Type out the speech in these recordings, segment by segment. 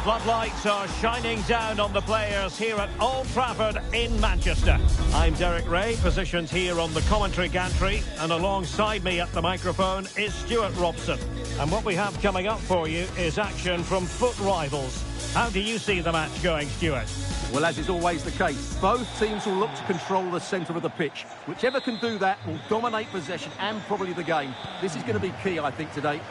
Floodlights are shining down on the players here at Old Trafford in Manchester. I'm Derek Ray, positioned here on the commentary gantry, and alongside me at the microphone is Stuart Robson. And what we have coming up for you is action from foot rivals. How do you see the match going, Stuart? Well, as is always the case, both teams will look to control the centre of the pitch. Whichever can do that will dominate possession and probably the game. This is going to be key, I think, today.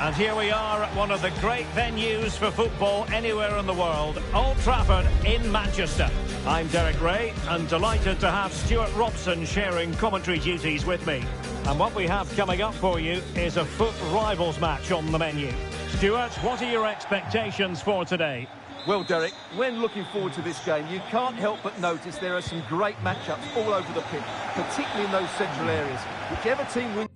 And here we are at one of the great venues for football anywhere in the world, Old Trafford in Manchester. I'm Derek Ray, and delighted to have Stuart Robson sharing commentary duties with me. And what we have coming up for you is a foot rivals match on the menu. Stuart, what are your expectations for today? Well, Derek, when looking forward to this game, you can't help but notice there are some great matchups all over the pitch, particularly in those central areas. Whichever team wins...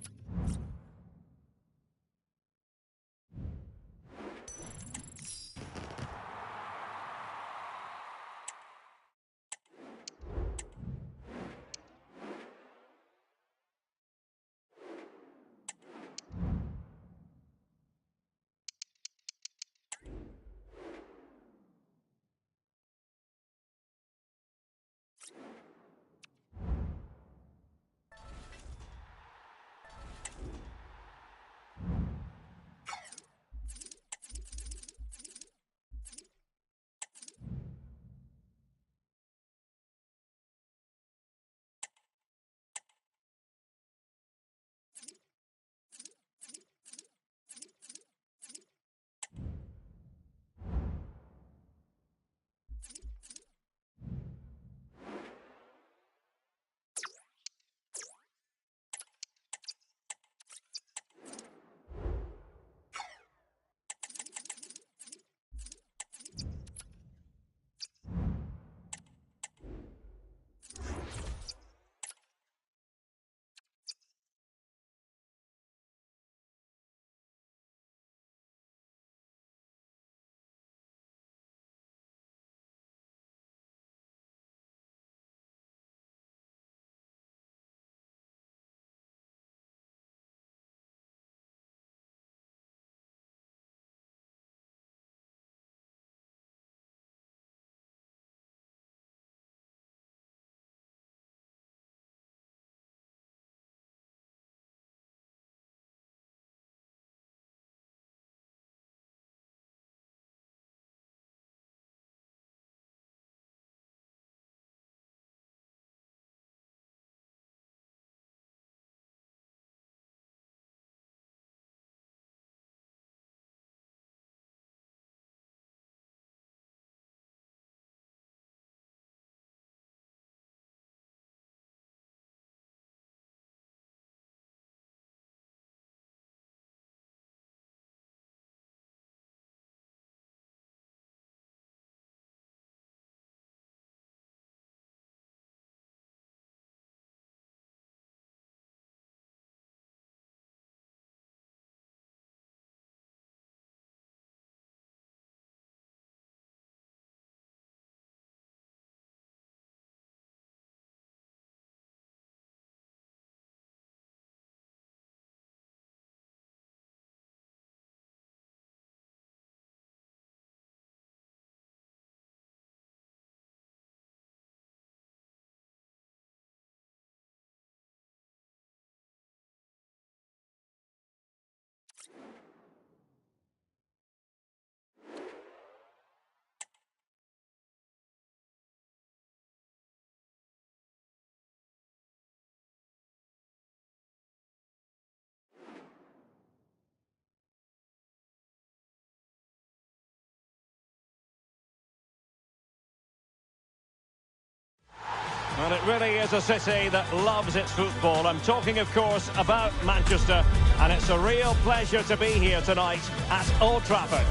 Well, it really is a city that loves its football. I'm talking, of course, about Manchester, and it's a real pleasure to be here tonight at Old Trafford.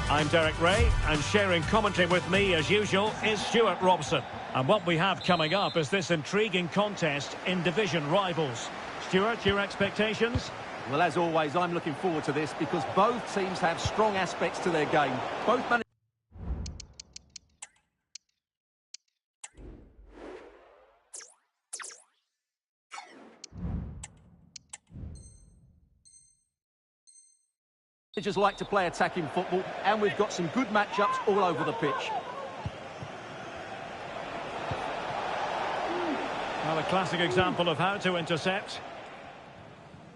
I'm Derek Ray, and sharing commentary with me, as usual, is Stuart Robson. And what we have coming up is this intriguing contest in division rivals. Stuart, your expectations? Well, as always, I'm looking forward to this because both teams have strong aspects to their game. Both managers like to play attacking football, and we've got some good matchups all over the pitch. Well, a classic example of how to intercept.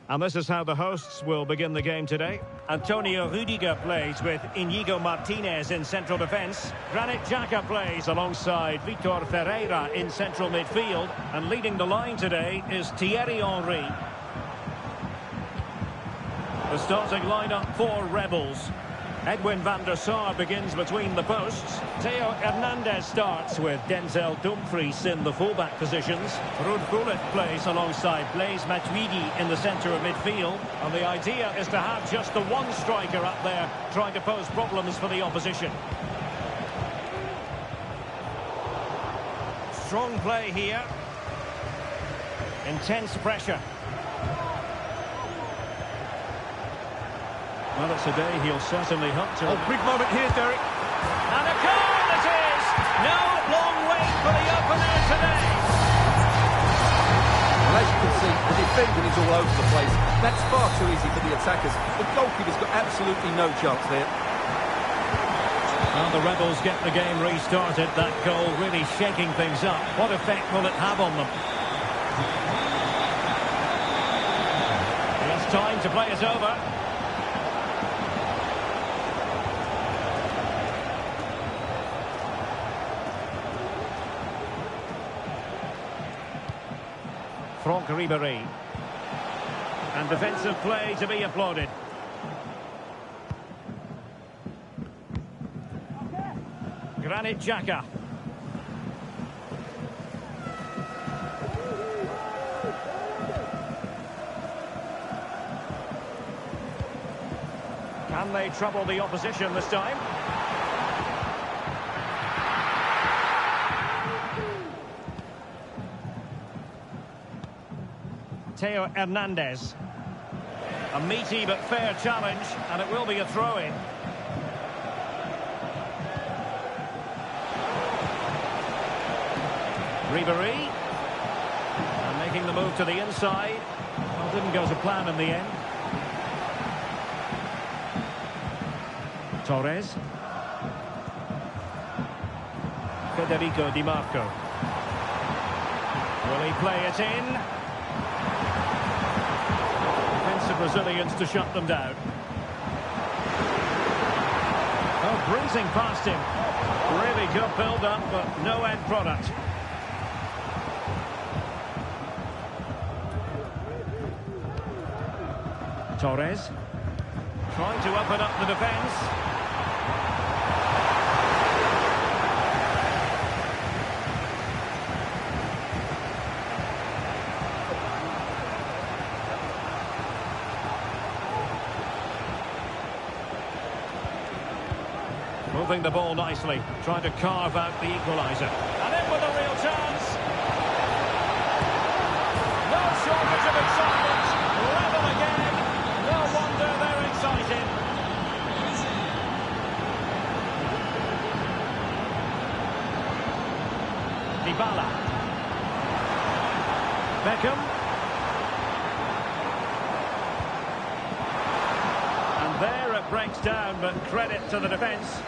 And this is how the hosts will begin the game today. Antonio Rudiger plays with Inigo Martinez in central defence. Granit Xhaka plays alongside Vitor Ferreira in central midfield. And leading the line today is Thierry Henry. The starting lineup for Rebels. Edwin van der Sar begins between the posts. Theo Hernandez starts with Denzel Dumfries in the fullback positions. Ruud Gullit plays alongside Blaise Matuidi in the centre of midfield. And the idea is to have just the one striker up there trying to pose problems for the opposition. Strong play here. Intense pressure. Well, it's a day he'll certainly hope to. Oh, big moment here, Derek. And a goal it is! No long wait for the opener today. Well, as you can see, the defending is all over the place. That's far too easy for the attackers. The goalkeeper's got absolutely no chance there. Well, the Rebels get the game restarted. That goal really shaking things up. What effect will it have on them? It's time to play it over. Franck Ribéry. And defensive play to be applauded. Granit Xhaka. Can they trouble the opposition this time? Theo Hernandez. A meaty but fair challenge, and it will be a throw-in. Ribéry. And making the move to the inside. Well, didn't go to plan in the end. Torres. Federico Di Marco. Will he play it in? Brazilians to shut them down. Oh, breezing past him. Really good build-up, but no end product. Torres. Trying to open up the defence. Moving the ball nicely, trying to carve out the equaliser. And in with a real chance. No shortage of excitement. Level again. No wonder they're excited. Dybala. Beckham. And there it breaks down, but credit to the defence.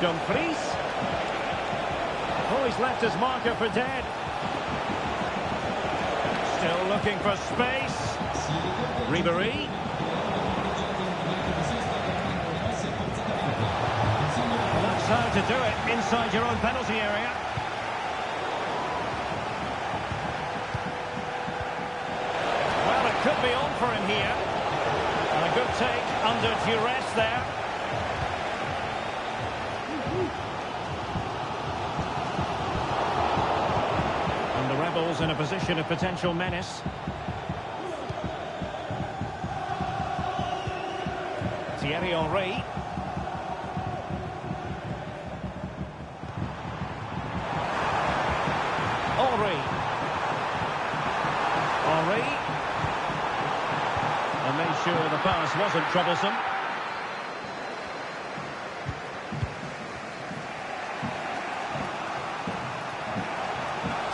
Dumfries. Oh, he's left his marker for dead. Still looking for space. Ribéry. Well, that's how to do it inside your own penalty area. Well, it could be on for him here. And a good take under duress there. players in a position of potential menace. Thierry Henry. Henry. And made sure the pass wasn't troublesome.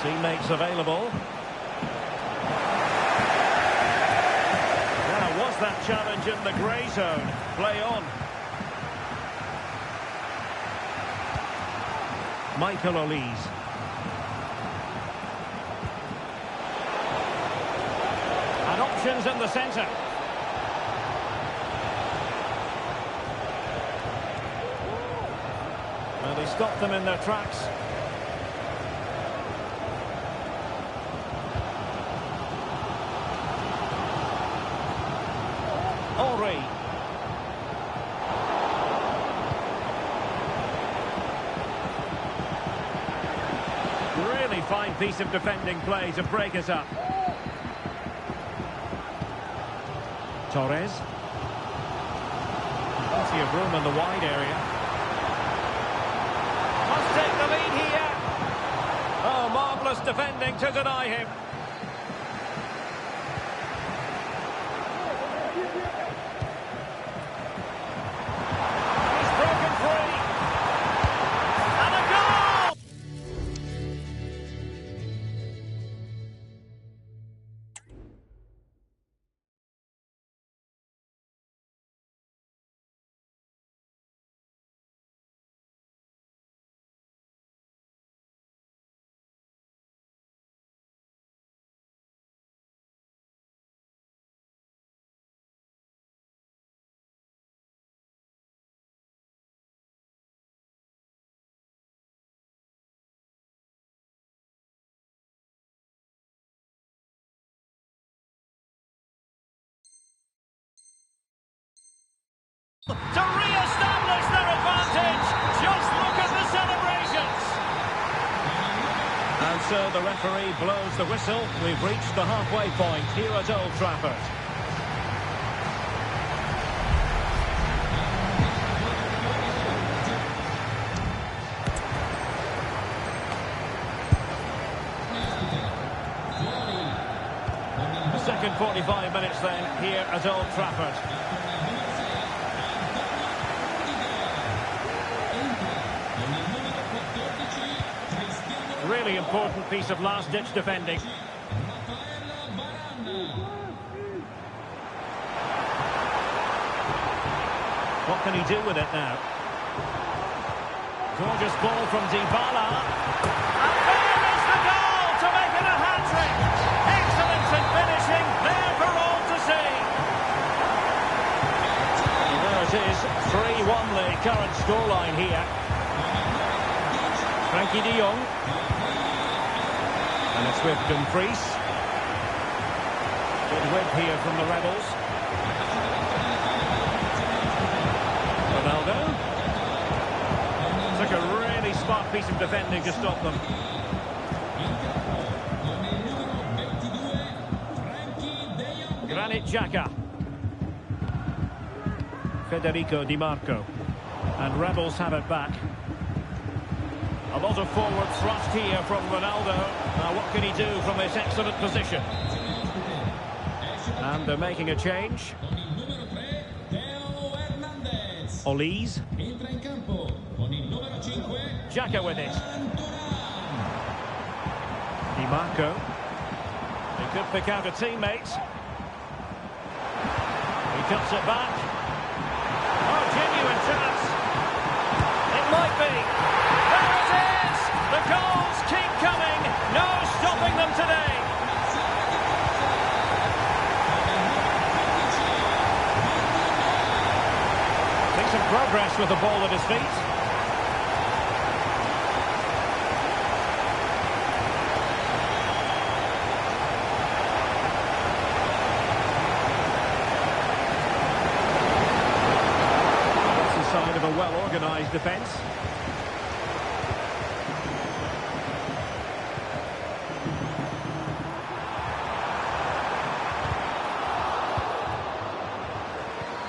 Teammates available. Now, was that challenge in the grey zone? Play on. Michael Olise. And options in the centre. Well, he stopped them in their tracks. Henry. Really fine piece of defending play to break us up. Torres. Plenty of room in the wide area. Must take the lead here. Oh, marvellous defending to deny him. He's broken free. And a goal! To re-establish their advantage. Just look at the celebrations. And so the referee blows the whistle. We've reached the halfway point here at Old Trafford. The second 45 minutes then here at Old Trafford. Really important piece of last-ditch defending. What can he do with it now? Gorgeous ball from Dybala. And there is the goal to make it a hat-trick. Excellence in finishing, there for all to see. And there it is, 3-1 the current scoreline here. Frankie de Jong. And it's with Dumfries. Good whip here from the Rebels. Ronaldo. Took a really smart piece of defending to stop them. Granit Xhaka. Federico Di Marco. And Rebels have it back. A lot of forward thrust here from Ronaldo. Now what can he do from this excellent position? And they're making a change. Olise. Xhaka with it. Di Marco. He could pick out a teammate. He cuts it back. Oh, genuine chance. It might be. There it is! The goals keep coming. No stopping them today. Decent progress with the ball at his feet. That's the sign of a well-organised defence.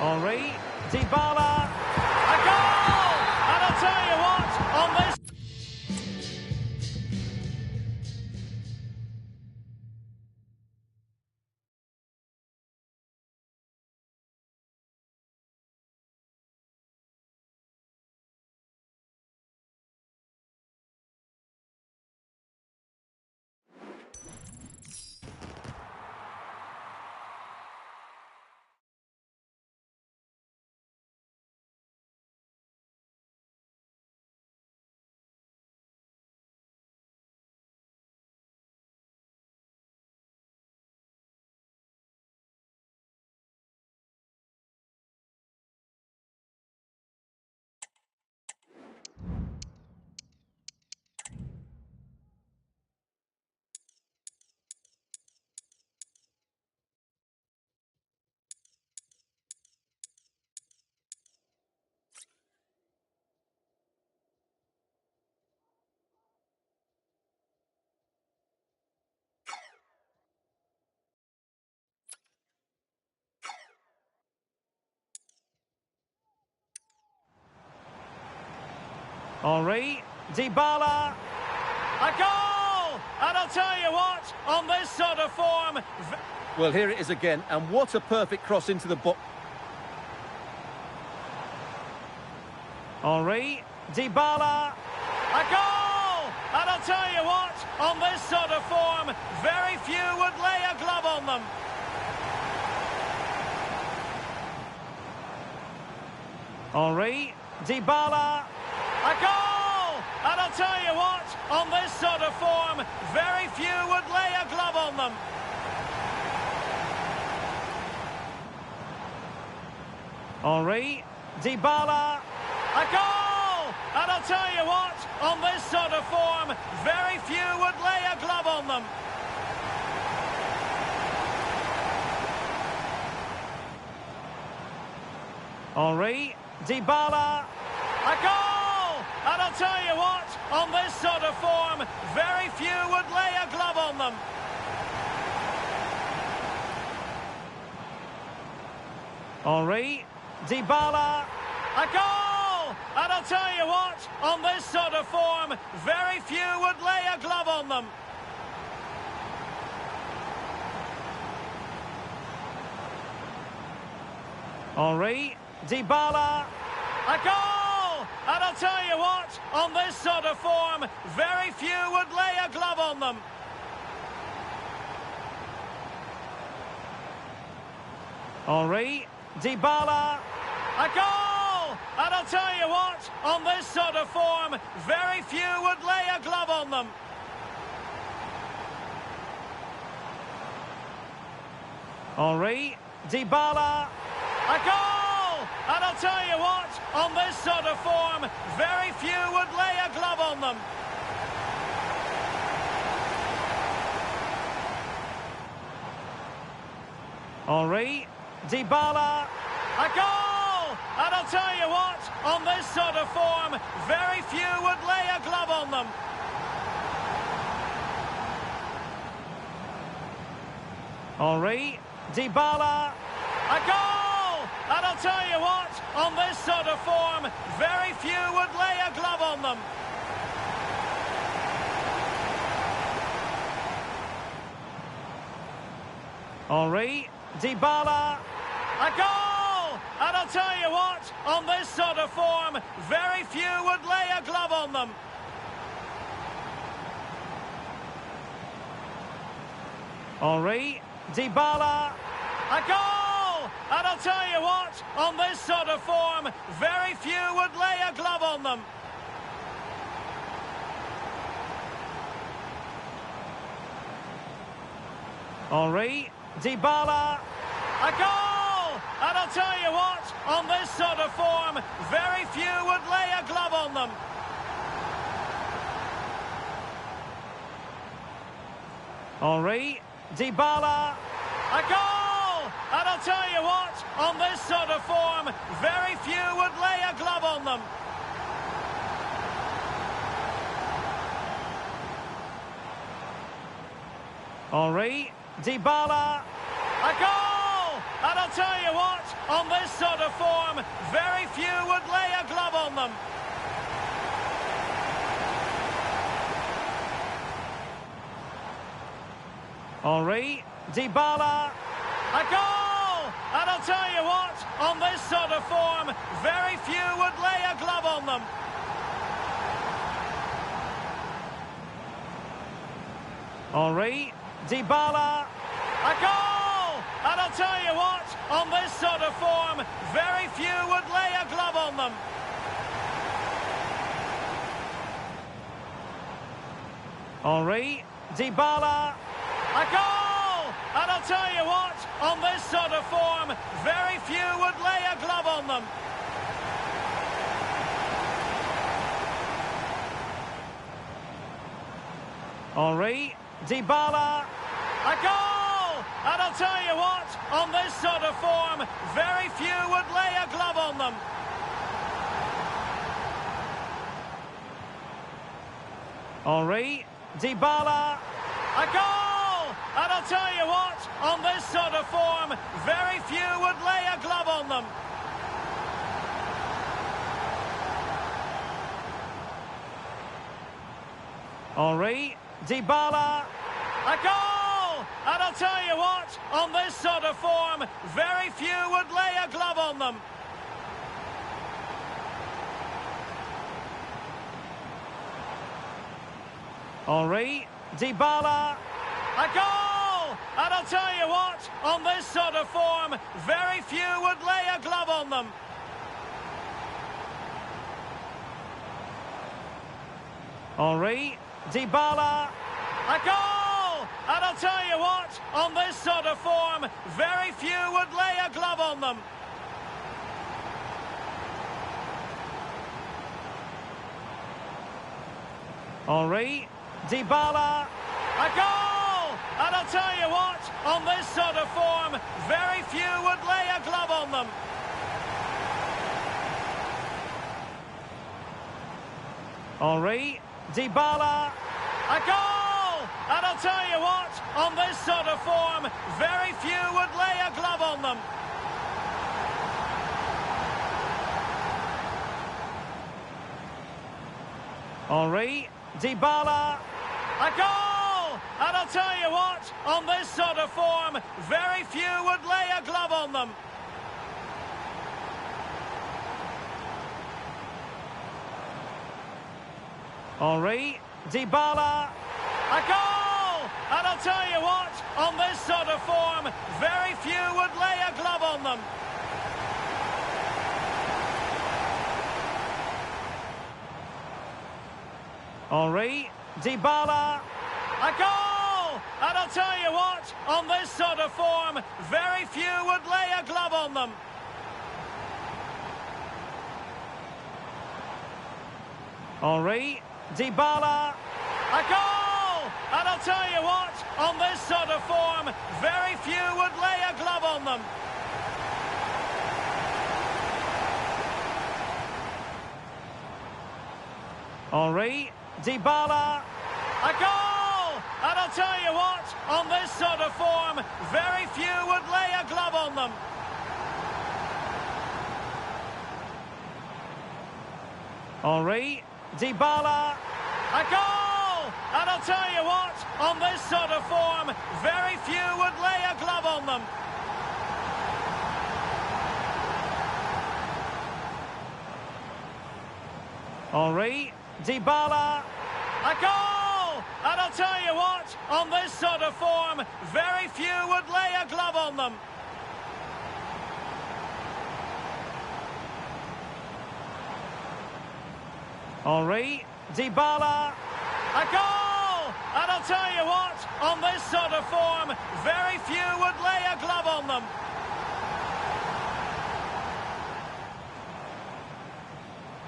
Henri, Dybala, a goal! And I'll tell you what, on this... Henri, Dybala, a goal! And I'll tell you what, on this sort of form... Well, here it is again, and what a perfect cross into the box. Henri, Dybala, a goal! And I'll tell you what, on this sort of form, very few would lay a glove on them. Henri, Dybala, a goal! And I'll tell you what, on this sort of form, very few would lay a glove on them. Henri, Dybala, a goal! And I'll tell you what, on this sort of form, very few would lay a glove on them. Henri, Dybala, a goal! And I'll tell you what, on this sort of form, very few would lay a glove on them. Henri, Dybala, a goal! And I'll tell you what, on this sort of form, very few would lay a glove on them. Henri, Dybala, a goal! And I'll tell you what, on this sort of form, very few would lay a glove on them. Henri, Dybala, a goal! And I'll tell you what, on this sort of form, very few would lay a glove on them. Henri, Dybala, a goal! And I'll tell you what, on this sort of form, very few would lay a glove on them. Henri, Dybala, a goal! And I'll tell you what, on this sort of form, very few would lay a glove on them. Henri, Dybala, a goal! And I'll tell you what, on this sort of form, very few would lay a glove on them. Henri, Dybala, a goal! And I'll tell you what, on this sort of form, very few would lay a glove on them. Henri, Dybala, a goal! And I'll tell you what, on this sort of form, very few would lay a glove on them. Henri, Dybala, a goal! And I'll tell you what, on this sort of form, very few would lay a glove on them. Henri, Dybala, a goal! And I'll tell you what, on this sort of form, very few would lay a glove on them. Henri, Dybala, a goal! And I'll tell you what, on this sort of form, very few would lay a glove on them. Henry, Dybala, a goal! And I'll tell you what, on this sort of form, very few would lay a glove on them. Henry, Dybala, a goal! And I'll tell you what, on this sort of form, very few would lay a glove on them. Henry, Dybala, a goal! And I'll tell you what, on this sort of form, very few would lay a glove on them. Henry, Dybala, a goal! And I'll tell you what, on this sort of form, very few would lay a glove on them. Henry, Dybala, a goal! And I'll tell you what, on this sort of form, very few would lay a glove on them. Henry, Dybala, a goal! And I'll tell you what, on this sort of form, very few would lay a glove on them. Henry, Dybala, a goal! And I'll tell you what, on this sort of form, very few would lay a glove on them. Henry, Dybala, a goal! And I'll tell you what, on this sort of form, very few would lay a glove on them. Henry, Dybala, a goal! And I'll tell you what, on this sort of form, very few would lay a glove on them. Henry, Dybala, a goal! And I'll tell you what, on this sort of form, very few would lay a glove on them. Henry, Dybala, a goal! And I'll tell you what, on this sort of form, very few would lay a glove on them. Henry, Dybala, a goal! And I'll tell you what, on this sort of form, very few would lay a glove on them. Henry, Dybala, a goal! And I'll tell you what, on this sort of form, very few would lay a glove on them. Henry, Dybala, a goal! And I'll tell you what, on this sort of form, very few would lay a glove on them. Henry, Dybala, a goal! And I'll tell you what, on this sort of form, very few would lay a glove on them. Henry, Dybala, a goal! And I'll tell you what, on this sort of form, very few would lay a glove on them. Henry, Dybala, a goal! And I'll tell you what, on this sort of form, very few would lay a glove on them. Henry, Dybala, a goal! And I'll tell you what, on this sort of form, very few would lay a glove on them.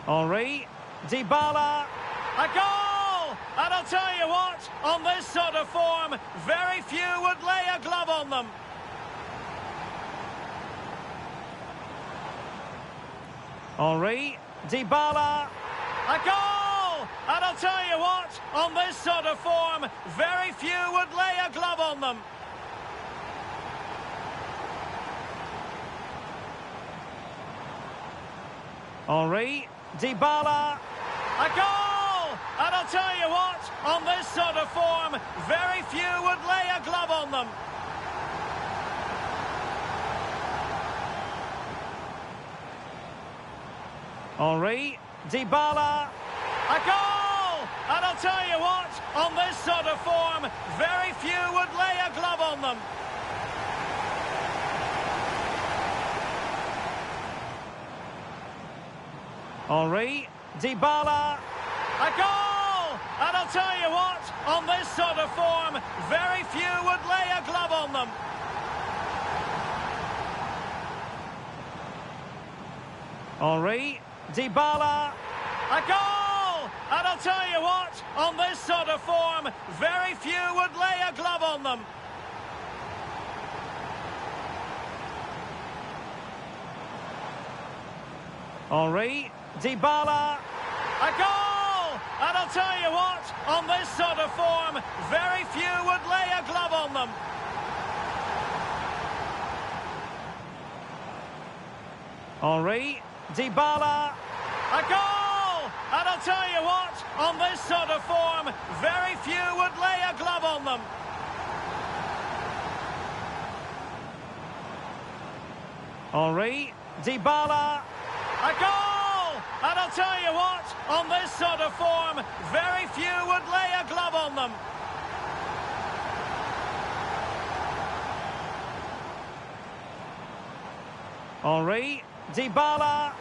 Henry, Dybala, a goal! And I'll tell you what, on this sort of form, very few would lay a glove on them. Henry, Dybala, a goal! And I'll tell you what, on this sort of form, very few would lay a glove on them. Henry, Dybala, a goal! And I'll tell you what, on this sort of form, very few would lay a glove on them. Henry, Dybala, a goal! And I'll tell you what, on this sort of form, very few would lay a glove on them. Henry, Dybala, a goal! And I'll tell you what, on this sort of form, very few would lay a glove on them. Henry, Dybala, a goal! And I'll tell you what, on this sort of form, very few would lay a glove on them. Henry, Dybala, a goal! And I'll tell you what, on this sort of form, very few would lay a glove on them. Henry, Dybala, a goal! And I'll tell you what, on this sort of form, very few would lay a glove on them. Henry, Dybala, a goal! And I'll tell you what, on this sort of form, very few would lay a glove on them. Henry, Dybala,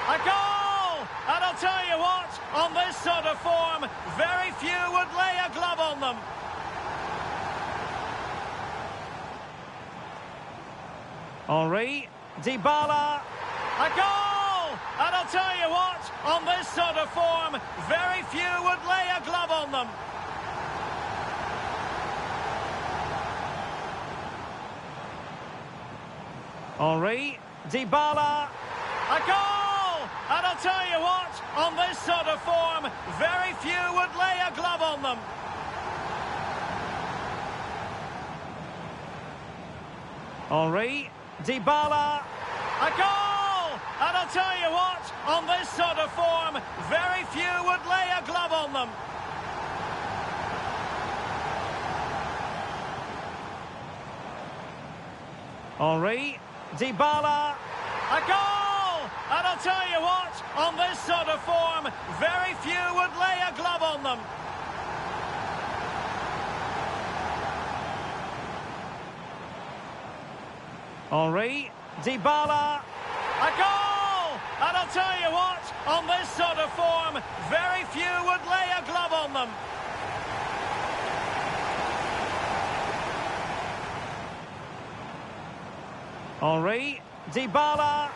a goal! And I'll tell you what, on this sort of form, very few would lay a glove on them. Henry, Dybala, a goal! And I'll tell you what, on this sort of form, very few would lay a glove on them. Henry, Dybala, a goal! And I'll tell you what, on this sort of form, very few would lay a glove on them. Henry, Dybala, a goal! And I'll tell you what, on this sort of form, very few would lay a glove on them. Henry, Dybala, a goal! And I'll tell you what, on this sort of form, very few would lay a glove on them. Henry, Dybala, a goal! And I'll tell you what, on this sort of form, very few would lay a glove on them. Henry, Dybala,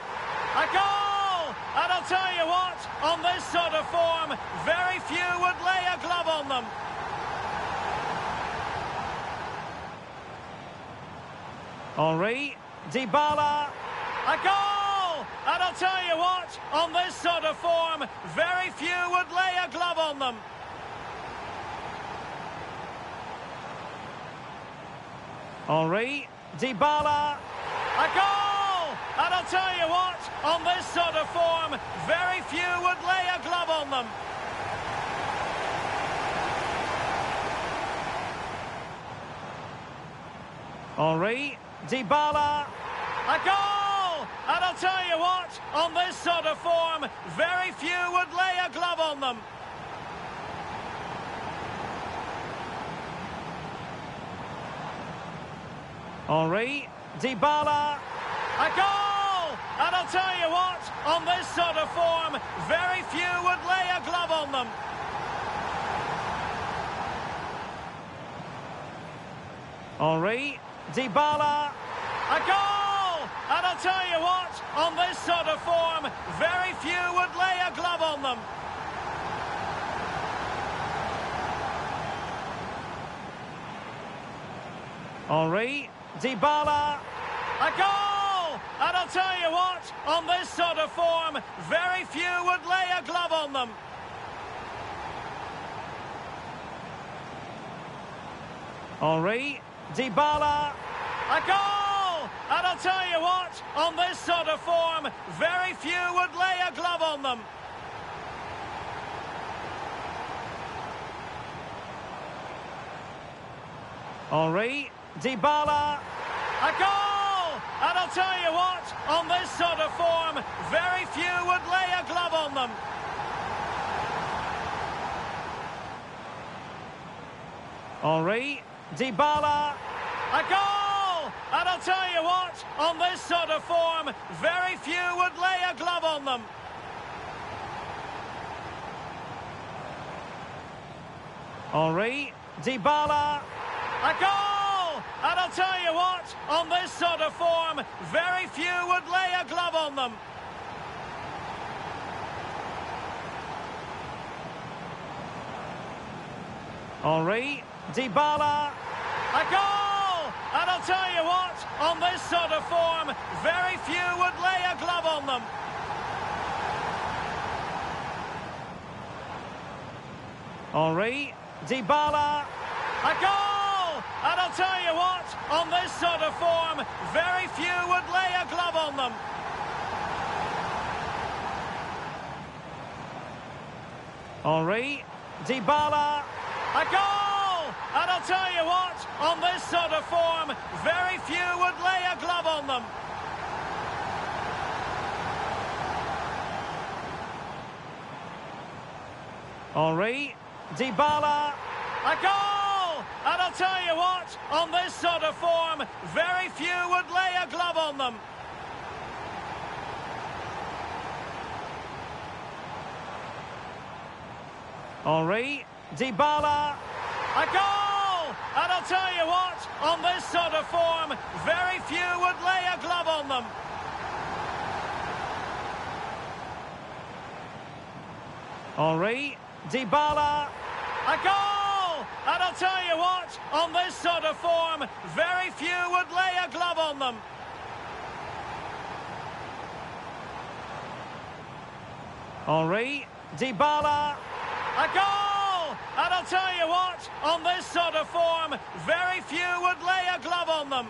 a goal! And I'll tell you what, on this sort of form, very few would lay a glove on them. Henry, Dybala, a goal! And I'll tell you what, on this sort of form, very few would lay a glove on them. Henry, Dybala, a goal! And I'll tell you what, on this sort of form, very few would lay a glove on them. Henry, Dybala, a goal! And I'll tell you what, on this sort of form, very few would lay a glove on them. Henry, Dybala, a goal! And I'll tell you what, on this sort of form, very few would lay a glove on them. Henry, Dybala, a goal! And I'll tell you what, on this sort of form, very few would lay a glove on them. Henry, Dybala, a goal! And I'll tell you what, on this sort of form, very few would lay a glove on them. Henry, Dybala, a goal! and I'll tell you what, on this sort of form, very few would lay a glove on them. Henry, Dybala, a goal! And I'll tell you what, on this sort of form, very few would lay a glove on them. Henry, Dybala, a goal! And I'll tell you what, on this sort of form, very few would lay a glove on them. Henry, Dybala, a goal! And I'll tell you what, on this sort of form, very few would lay a glove on them. Henry, Dybala, a goal! And I'll tell you what, on this sort of form, very few would lay a glove on them. Henry, Dybala, a goal! And I'll tell you what, on this sort of form, very few would lay a glove on them. Henry, Dybala, a goal! And I'll tell you what, on this sort of form, very few would lay a glove on them. Henry, Dybala, a goal! And I'll tell you what, on this sort of form, very few would lay a glove on them. Henry, Dybala, a goal! And I'll tell you what, on this sort of form, very few would lay a glove on them. Henry, Dybala, a goal! And I'll tell you what, on this sort of form, very few would lay a glove on them. Henry, Dybala, a goal! And I'll tell you what, on this sort of form, very few would lay a glove on them.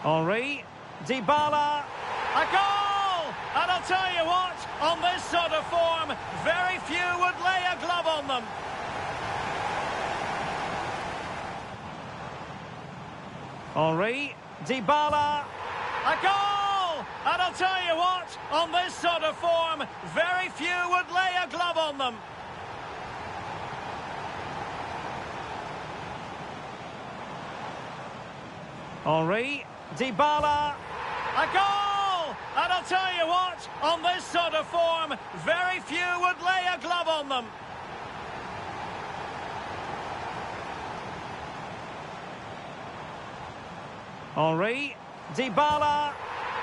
Henry, Dybala, a goal! And I'll tell you what, on this sort of form, very few would lay a glove on them. Henry, Dybala, a goal! And I'll tell you what, on this sort of form, very few would lay a glove on them. Henry, Dybala, a goal! And I'll tell you what, on this sort of form, very few would lay a glove on them. Henry, Dybala,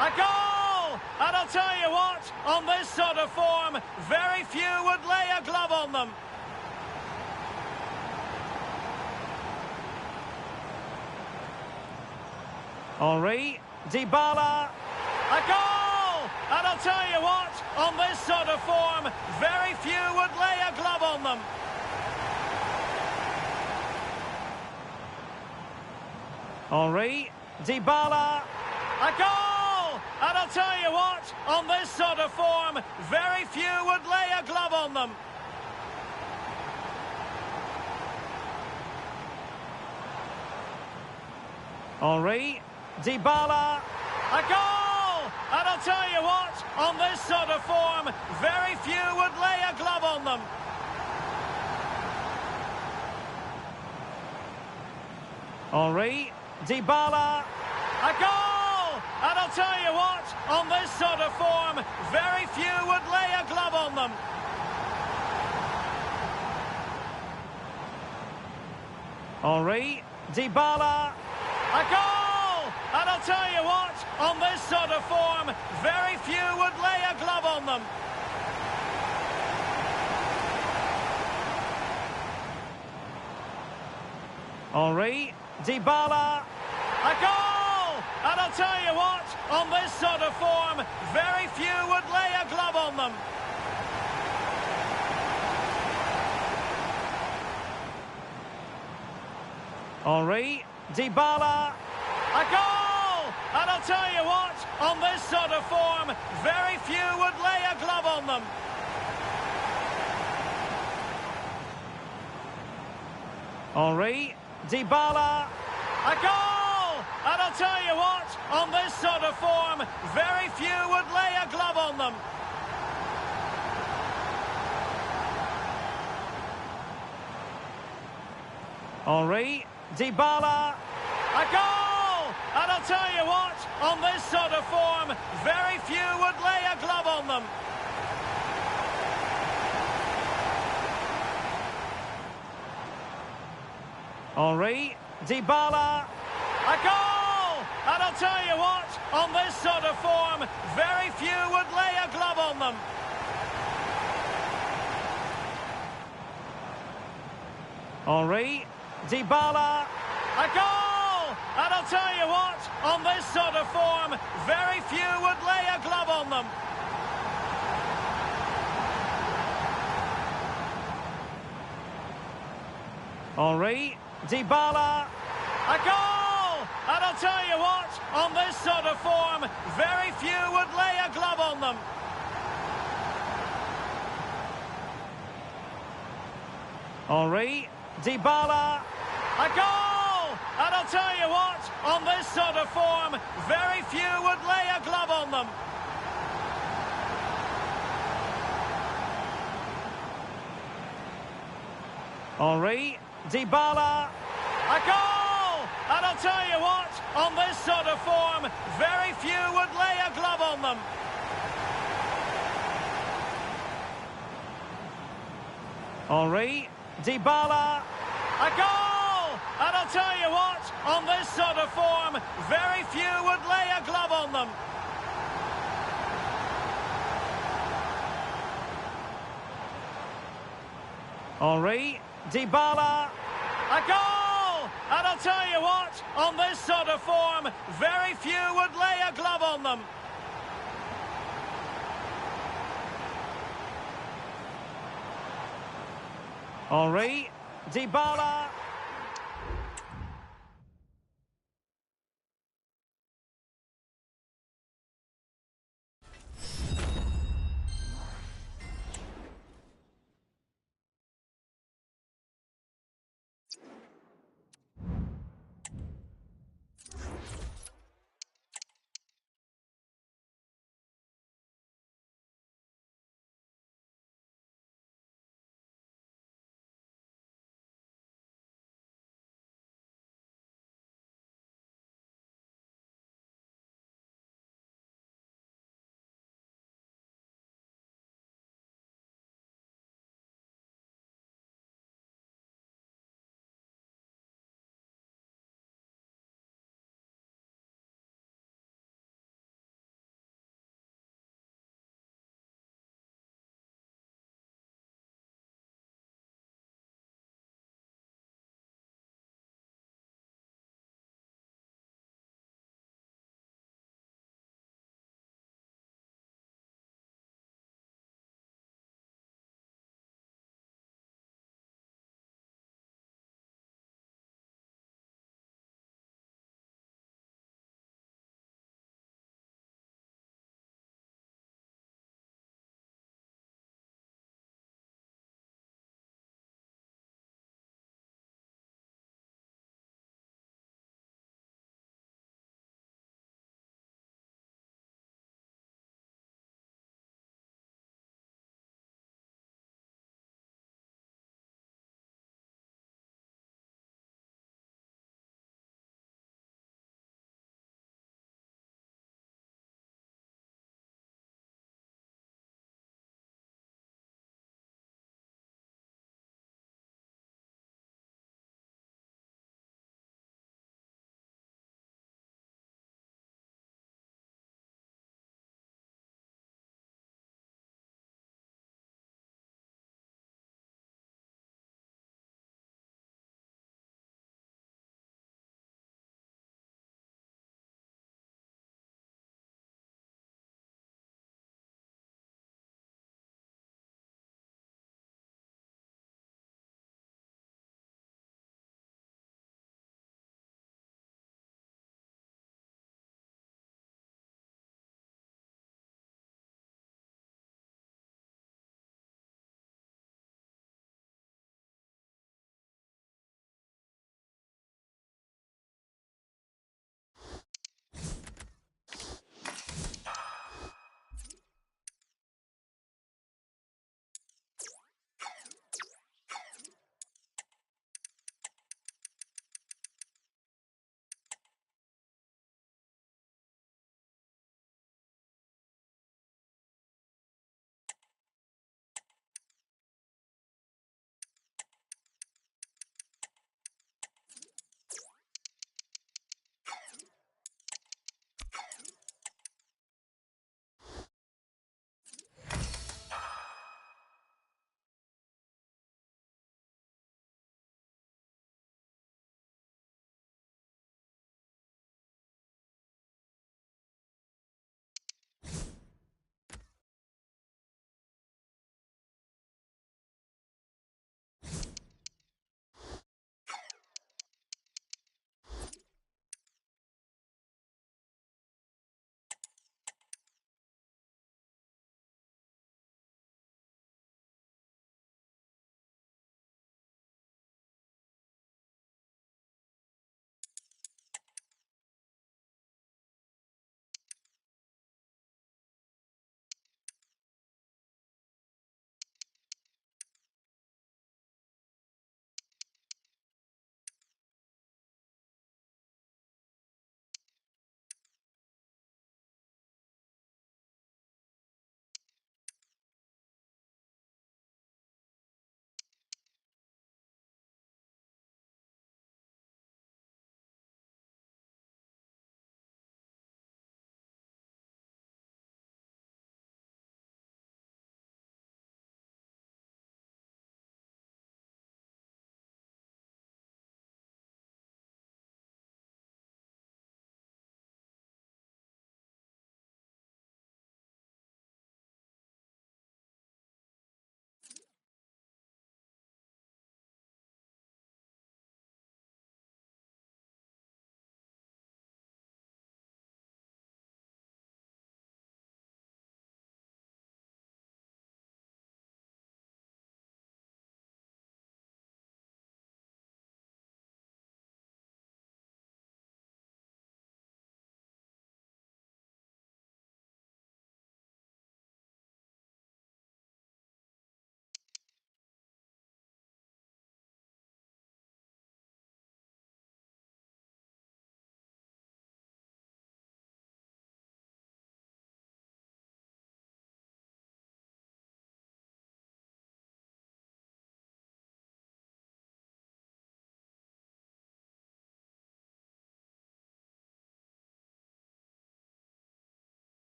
a goal! And I'll tell you what, on this sort of form, very few would lay a glove on them. Henry, Dybala, a goal! And I'll tell you what, on this sort of form, very few would lay a glove on them. Henry, Dybala, a goal! And I'll tell you what, on this sort of form, very few would lay a glove on them. Henry, Dybala, a goal! And I'll tell you what, on this sort of form, very few would lay a glove on them. Henry, Dybala, a goal! And I'll tell you what, on this sort of form, very few would lay a glove on them. Henry, Dybala, a goal! And I'll tell you what, on this sort of form, very few would lay a glove on them. Henry, Dybala, a goal! And I'll tell you what, on this sort of form, very few would lay a glove on them. Henri, Dybala, a goal! And I'll tell you what, on this sort of form, very few would lay a glove on them. Henri, Dybala, a goal! And I'll tell you what, on this sort of form, very few would lay a glove on them. Henri, Dybala, a goal! And I'll tell you what, on this sort of form, very few would lay a glove on them. Henri, Dybala, a goal! And I'll tell you what, on this sort of form, very few would lay a glove on them. Henri, Dybala, a goal! And I'll tell you what, on this sort of form, very few would lay a glove on them. Henri, Dybala, a goal! And I'll tell you what, on this sort of form, very few would lay a glove on them. Henri, Dybala, a goal! And I'll tell you what, on this sort of form, very few would lay a glove on them. Henri, Dybala, a goal! And I'll tell you what, on this sort of form, very few would lay a glove on them. Henri, Dybala, a goal! And I'll tell you what, on this sort of form, very few would lay a glove on them. Henri, Dybala, a goal! And I'll tell you what, on this sort of form, very few would lay a glove on them. Henri, Dybala,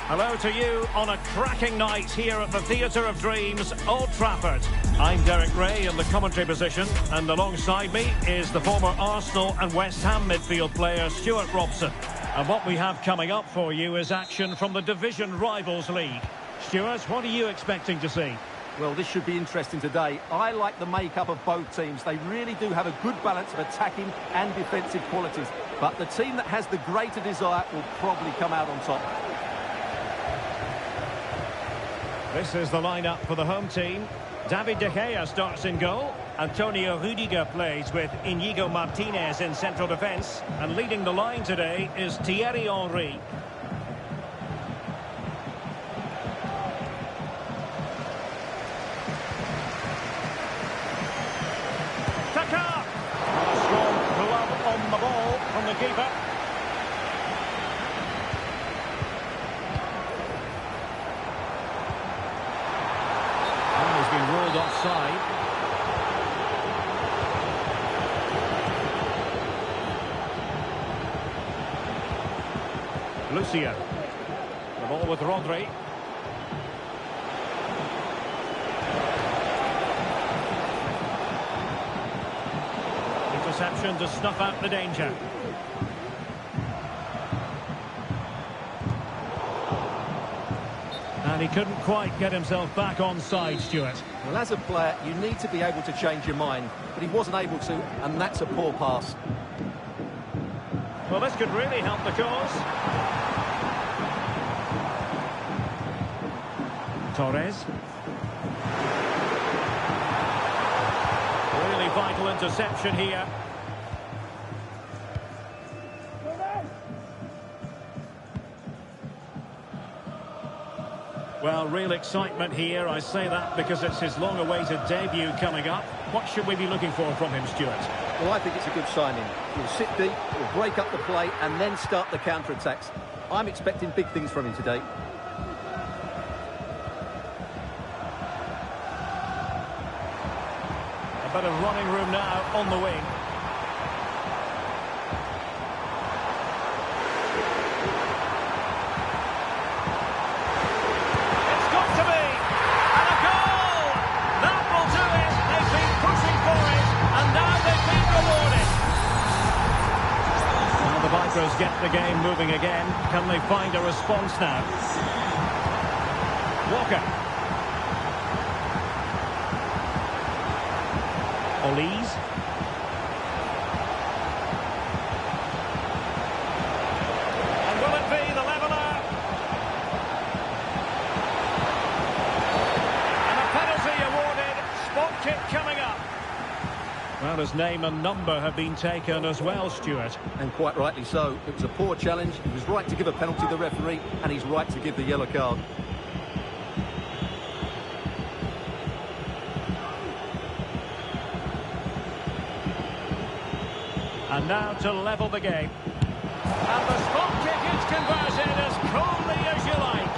Hello to you on a cracking night here at the Theatre of Dreams, Old Trafford. I'm Derek Ray in the commentary position, and alongside me is the former Arsenal and West Ham midfield player Stuart Robson. And what we have coming up for you is action from the Division Rivals League. Stuart, what are you expecting to see? Well, this should be interesting today. I like the makeup of both teams. They really do have a good balance of attacking and defensive qualities. But the team that has the greater desire will probably come out on top. This is the lineup for the home team. David De Gea starts in goal. Antonio Rudiger plays with Inigo Martinez in central defence. And leading the line today is Thierry Henry. Kaka! A strong glove on the ball from the keeper. Been ruled offside. Lucio. The ball with Rodri. Interception to snuff out the danger. And he couldn't quite get himself back onside, Stuart. Well, as a player, you need to be able to change your mind, but he wasn't able to, and that's a poor pass. Well, this could really help the cause. Torres. Really vital interception here. Well, real excitement here. I say that because it's his long-awaited debut coming up. What should we be looking for from him, Stuart? Well, I think it's a good signing. He'll sit deep, he'll break up the play, and then start the counter-attacks. I'm expecting big things from him today. A bit of running room now on the wing. Get the game moving again. Can they find a response now? Walker. Olise. And will it be the leveller? And a penalty awarded. Spot kick coming up. Well, his name and number have been taken as well, Stuart. And quite rightly so. It was a poor challenge. He was right to give a penalty to the referee, and he's right to give the yellow card. And now to level the game. And the spot kick is converted as coolly as you like.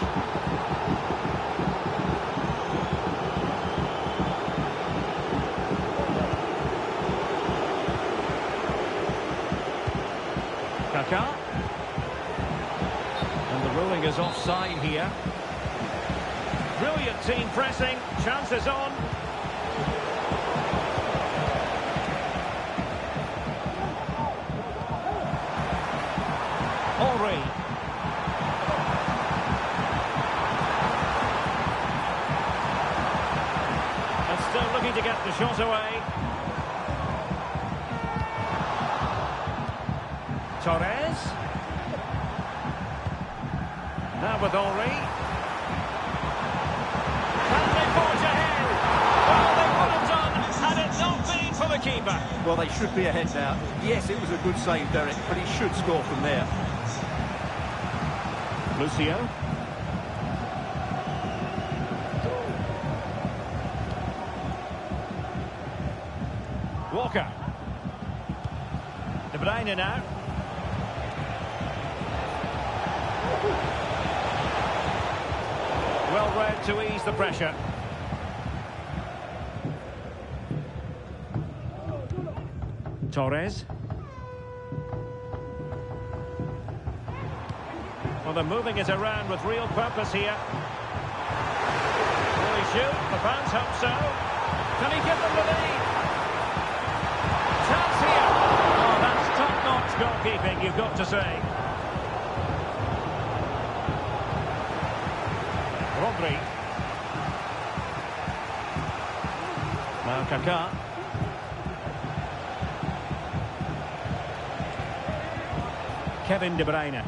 Kaka. showing us offside here. Brilliant team pressing. Chances on. Henry. And still looking to get the shot away. Torres. Now with Henry. Can they forge ahead? Well, they would have done had it not been for the keeper. Well, they should be ahead now. Yes, it was a good save, Derek, but he should score from there. Lucio. Walker. De Bruyne now. Well read to ease the pressure. Torres. Well, they're moving it around with real purpose here. Will he shoot? The fans hope so. Can he give them the lead? Chance here. Oh, that's top-notch goalkeeping, you've got to say. Rodri. Now Kaká. Kevin De Bruyne.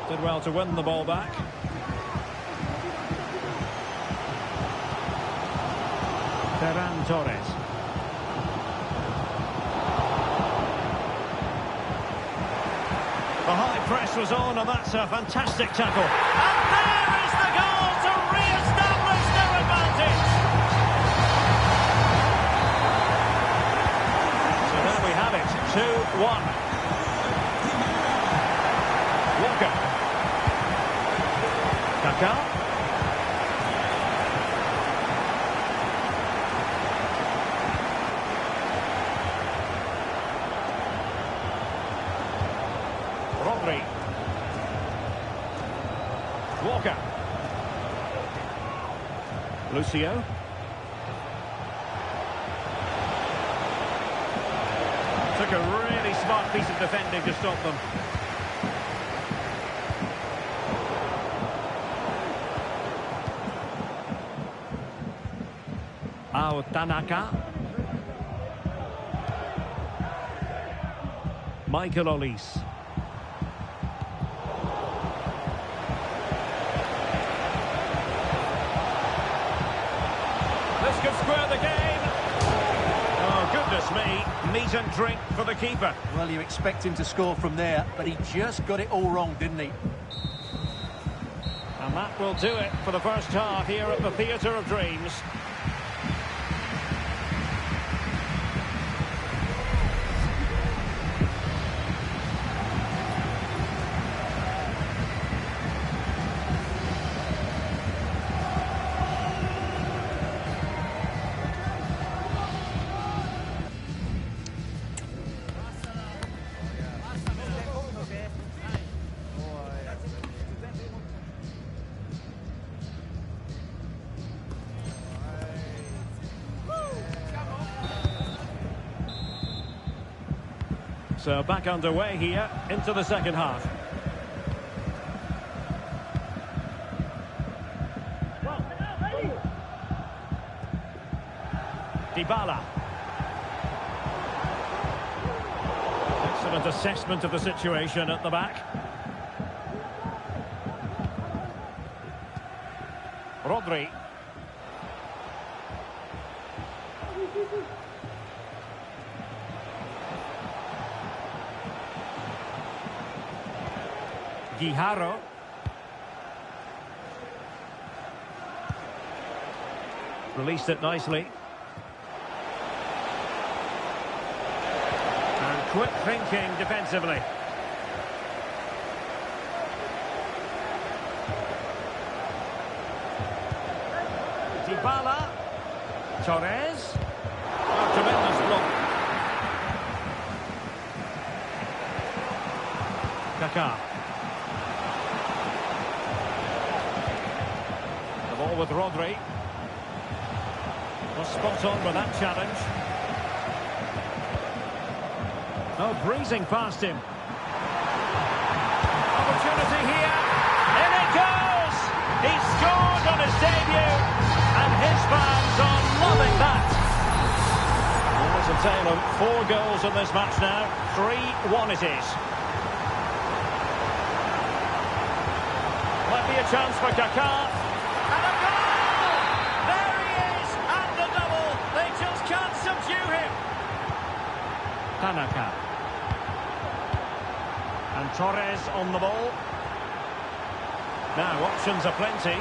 Did well to win the ball back. Ferran Torres. The high press was on, and that's a fantastic tackle. And there is the goal to re-establish their advantage. So there we have it, 2-1. Walker. Kaká. Rodri. Walker. Lucio. Took a really smart piece of defending to stop them. Tanaka. Michael Olise. This could square the game. Oh, goodness me. Meat and drink for the keeper. Well, you expect him to score from there, but he just got it all wrong, didn't he? And that will do it for the first half here at the Theatre of Dreams. So back underway here into the second half. Dybala. Excellent assessment of the situation at the back. Rodri. Guijarro. Released it nicely. And quick thinking defensively. Dybala. Torres. Oh, tremendous block. Kaká. Ball with Rodri. Was spot on with that challenge. Oh, breezing past him. Opportunity here. In it goes! He scored on his debut, and his fans are loving that. Well, it's a tale of 4 goals in this match now. 3-1 it is. Might be a chance for Kaká. And a goal! There he is! And the double! They just can't subdue him. Tanaka. And Torres on the ball. Now, options are plenty.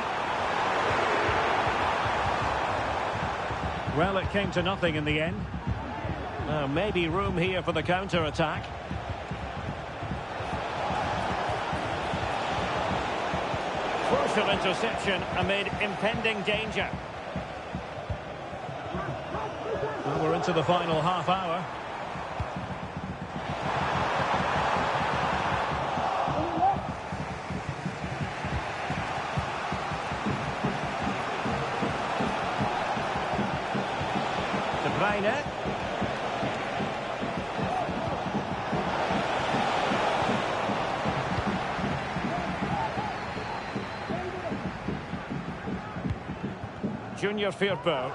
Well, it came to nothing in the end. Now, maybe room here for the counter-attack. Crucial interception amid impending danger. Well, we're into the final half hour. De Bruyne. Junior Firpo.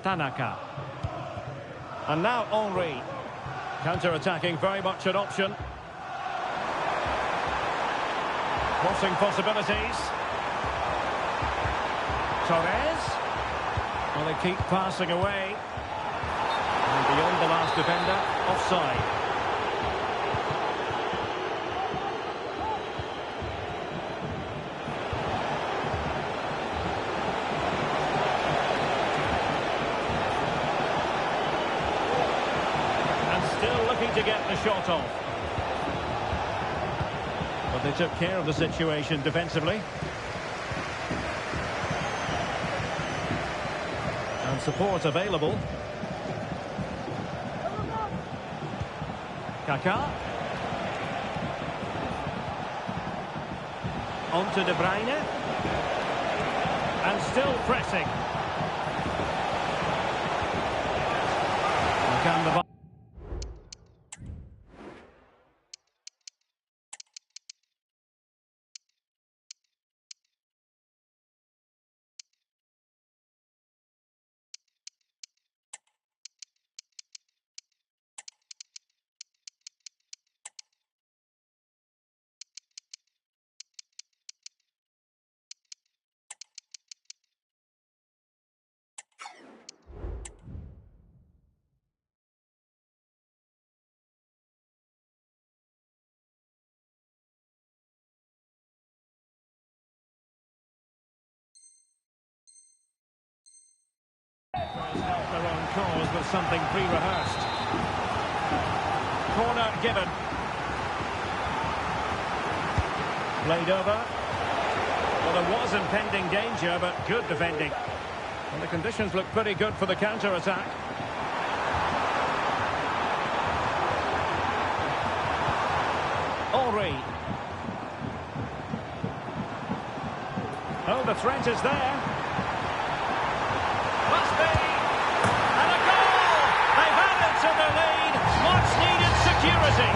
Tanaka. And now Henry. Counter-attacking, very much an option. Crossing possibilities. Torres. Well, they keep passing away. And beyond the last defender, offside. To get the shot off. But they took care of the situation defensively. And support available. Kaká. On to De Bruyne. And still pressing. Can the help their own cause with something pre-rehearsed. Corner given. Played over. Well, there was impending danger, but good defending. And the conditions look pretty good for the counter-attack. Henry. Oh, the threat is there. Must be. And a goal! They've added to the lead. Much needed security.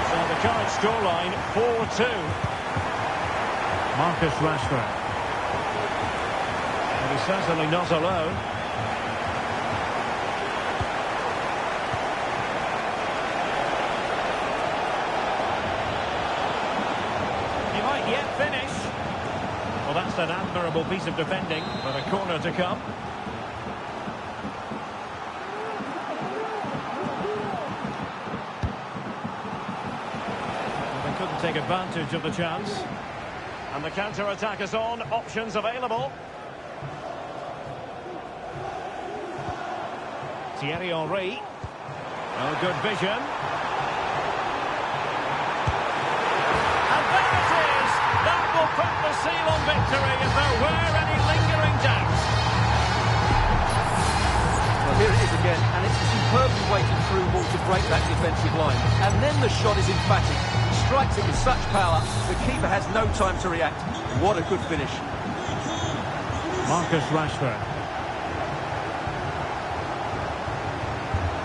So the current scoreline 4-2. Marcus Rashford. And he's certainly not alone. Finish. Well, that's an admirable piece of defending, but a corner to come. Well, they couldn't take advantage of the chance. And the counter-attack is on. Options available. Thierry Henry. Oh, good vision. Will put the seal on victory if there were any lingering doubts. Here it is again, and it's a superbly weighted through ball to break that defensive line. And then the shot is emphatic. He strikes it with such power, the keeper has no time to react. What a good finish. Marcus Rashford.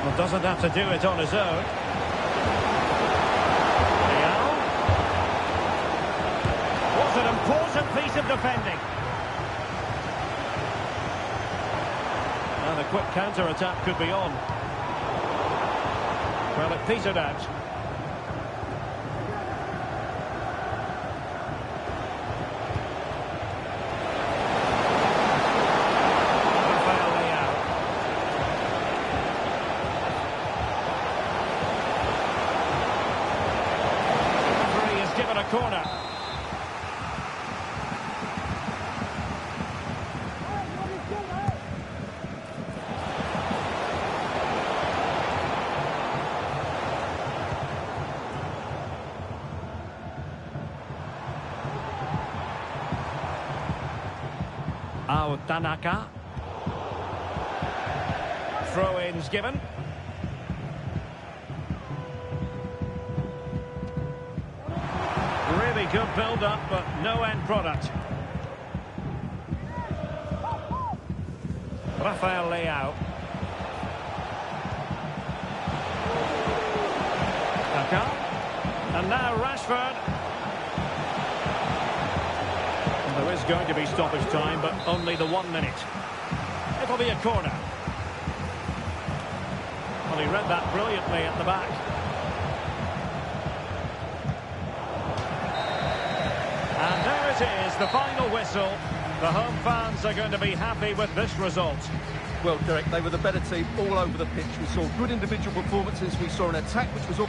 Well, doesn't have to do it on his own. Leao. Was an important piece of defending. And a quick counter-attack could be on. Well, it petered out. Rafael Leao. The referee has given a corner. Tanaka. Throw-ins given. Really good build-up, but no end product. Rafael Leao. Kaka. And now Rashford. There is going to be stoppage time, but only the 1 minute. It'll be a corner. Well, he read that brilliantly at the back. And there it is, the final whistle. The home fans are going to be happy with this result. Well, Derek, they were the better team all over the pitch. We saw good individual performances. We saw an attack which was all...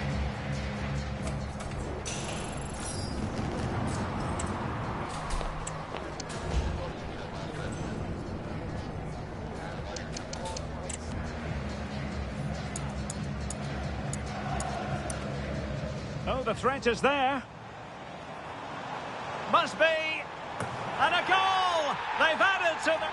Oh, the threat is there. Must be. And a goal! They've added to the...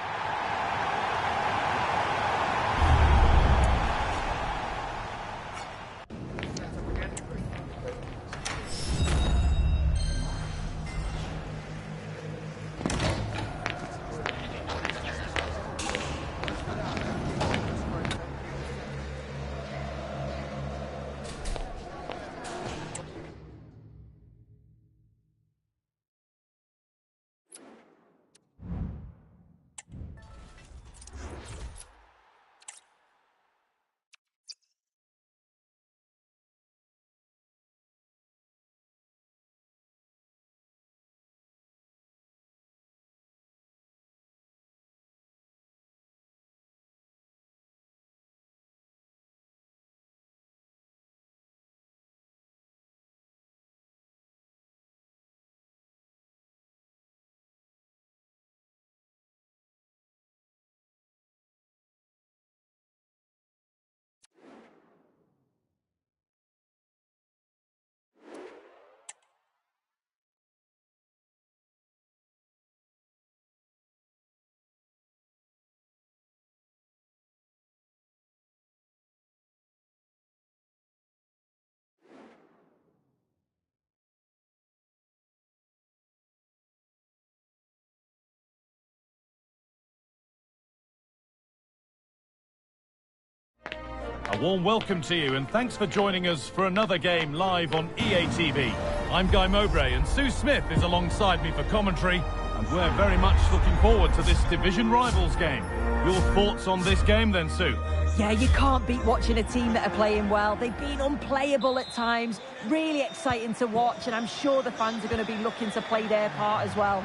A warm welcome to you and thanks for joining us for another game live on EA TV. I'm Guy Mowbray and Sue Smith is alongside me for commentary, and we're very much looking forward to this division rivals game. Your thoughts on this game then, Sue? Yeah, you can't beat watching a team that are playing well. They've been unplayable at times, really exciting to watch, and I'm sure the fans are going to be looking to play their part as well.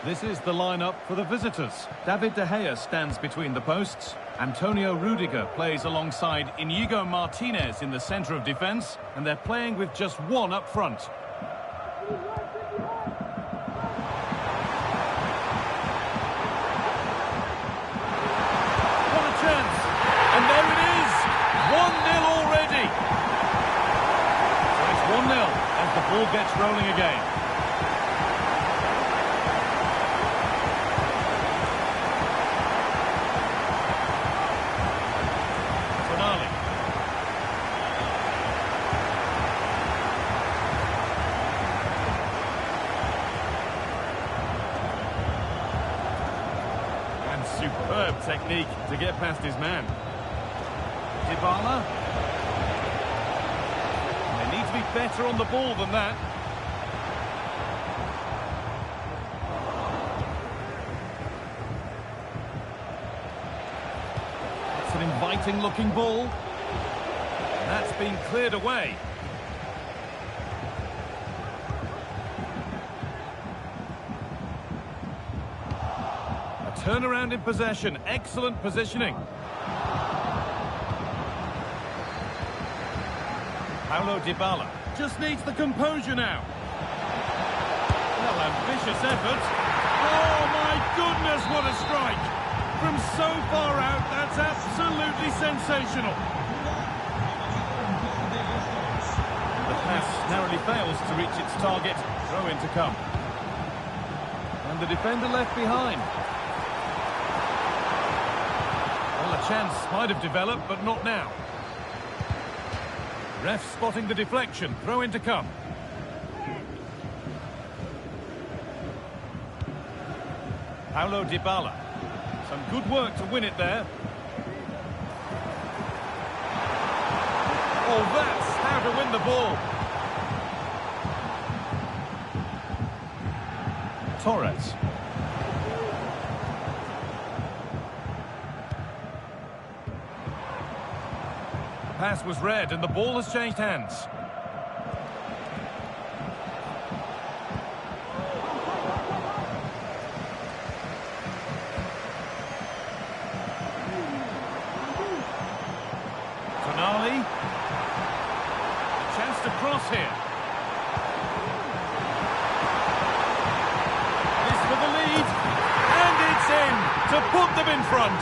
This is the lineup for the visitors. David De Gea stands between the posts. Antonio Rudiger plays alongside Inigo Martinez in the centre of defence, and they're playing with just one up front. What a chance! And there it is! 1-0 already! So it's 1-0 as the ball gets rolling again. superb technique to get past his man. Dybala. They need to be better on the ball than that. It's an inviting looking ball. That's been cleared away. Turnaround in possession, excellent positioning. Paulo Dybala just needs the composure now. Well, ambitious effort. Oh my goodness, what a strike! From so far out, that's absolutely sensational. The pass narrowly fails to reach its target. Throw in to come. And the defender left behind. A chance might have developed, but not now. Ref spotting the deflection. Throw in to come. Paulo Dybala. Some good work to win it there. Oh, that's how to win the ball. Torres. Pass was read and the ball has changed hands. Tonali. A chance to cross here. This for the lead. And it's in to put them in front.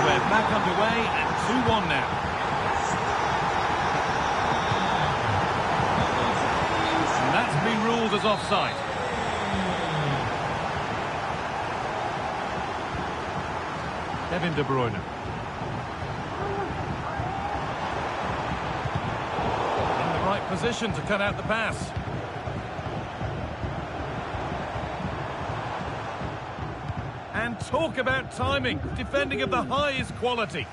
We're back underway and 2-1 now. And that's been ruled as offside. Kevin De Bruyne. In the right position to cut out the pass. And talk about timing, defending of the highest quality.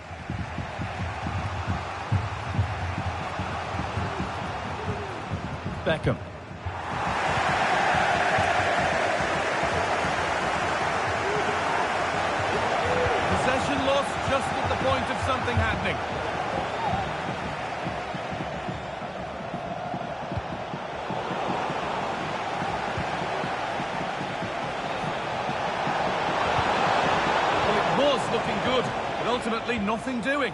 Beckham. Possession lost just at the point of something happening. Looking good, but ultimately nothing doing.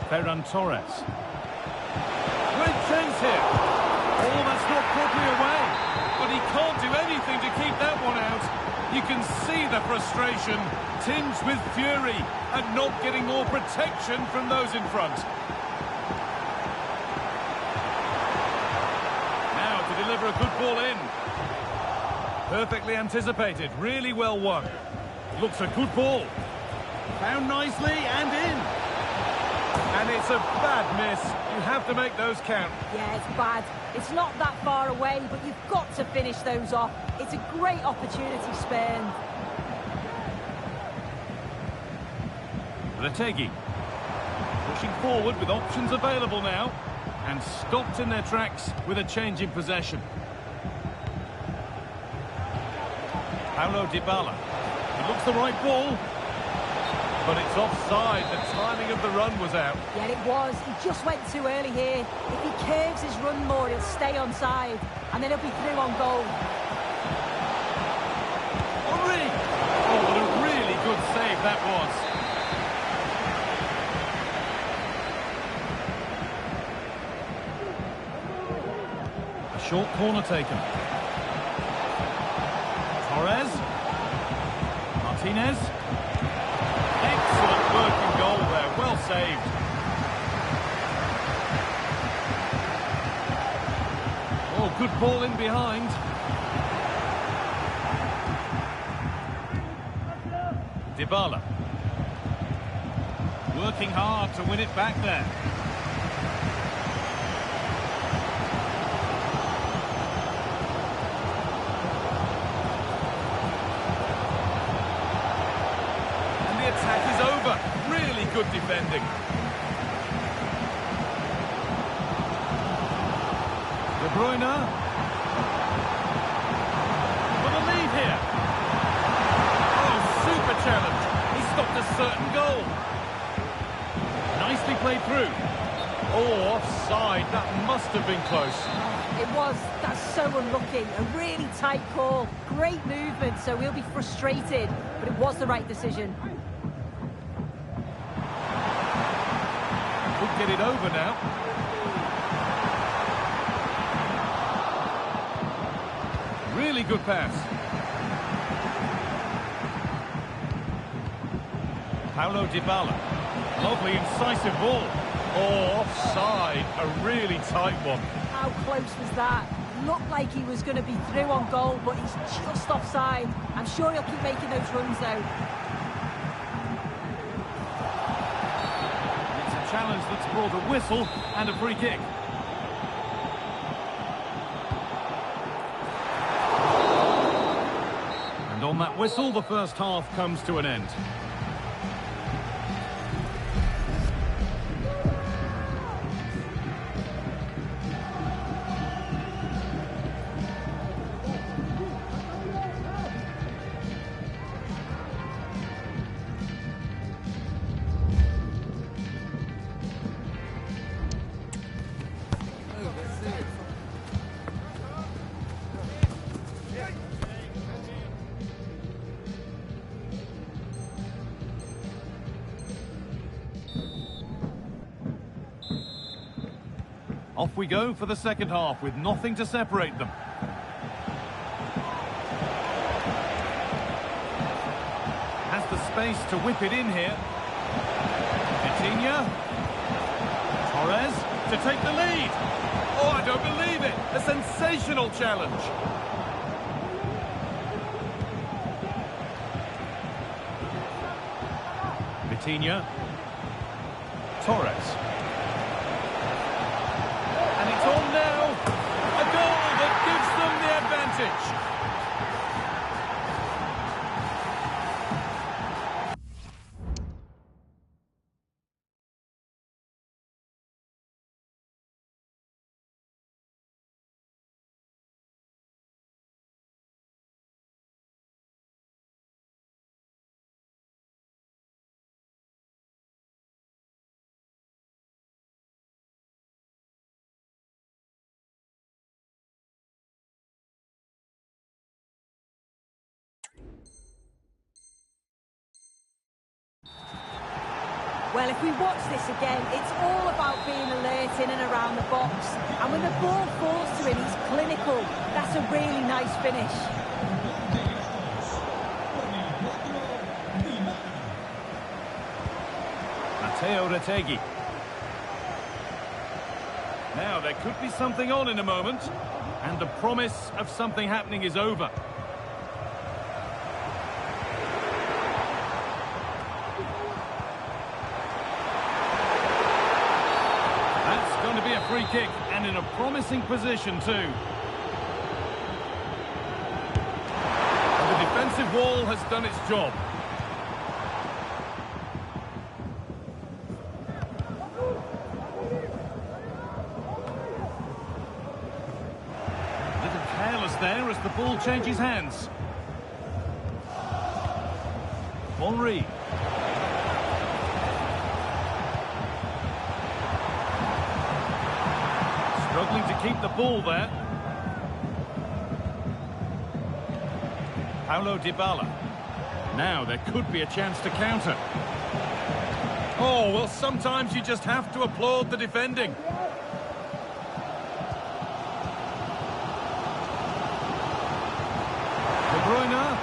Ferran Torres. Great chance here. Oh, that's not properly away. But he can't do anything to keep that one out. You can see the frustration, tinged with fury, at not getting more protection from those in front. Now to deliver a good ball in. Perfectly anticipated, really well won. Looks a good ball. Found nicely and in. And it's a bad miss. You have to make those count. Yeah, it's bad. It's not that far away, but you've got to finish those off. It's a great opportunity spurned. Retegui. Pushing forward with options available now. And stopped in their tracks with a change in possession. Paulo Dybala. It looks the right ball. But it's offside. The timing of the run was out. Yeah, it was. He just went too early here. If he curves his run more, he'll stay onside. And then he'll be through on goal. Henry! Oh, what a really good save that was. A short corner taken. Torres. Martinez. Excellent working goal there. Well saved. Oh, good ball in behind. Dybala. Working hard to win it back there. good defending. De Bruyne. For the lead here. Oh, super challenge. He stopped a certain goal. Nicely played through. Oh, offside. That must have been close. It was. That's so unlucky. A really tight call. Great movement, so he'll be frustrated. But it was the right decision. Could get it over now. Really good pass. Paulo Dybala. Lovely incisive ball. Oh, offside. A really tight one. How close was that? Looked like he was going to be through on goal, but he's just offside. I'm sure he'll keep making those runs, though. It's a challenge that's brought a whistle and a free kick. And on that whistle, the first half comes to an end. Off we go for the second half with nothing to separate them. Has the space to whip it in here. Vitinha. Torres to take the lead. Oh, I don't believe it. A sensational challenge. Vitinha. Torres. On now, a goal that gives them the advantage. Well, if we watch this again, it's all about being alert in and around the box. And when the ball falls to him, he's clinical. That's a really nice finish. Matteo Retegui. Now, there could be something on in a moment. And the promise of something happening is over. Going to be a free kick, and in a promising position too. And the defensive wall has done its job. A little careless there as the ball changes hands. Henry. Struggling to keep the ball there. Paulo Dybala. Now there could be a chance to counter. Oh, well, sometimes you just have to applaud the defending. De Bruyne.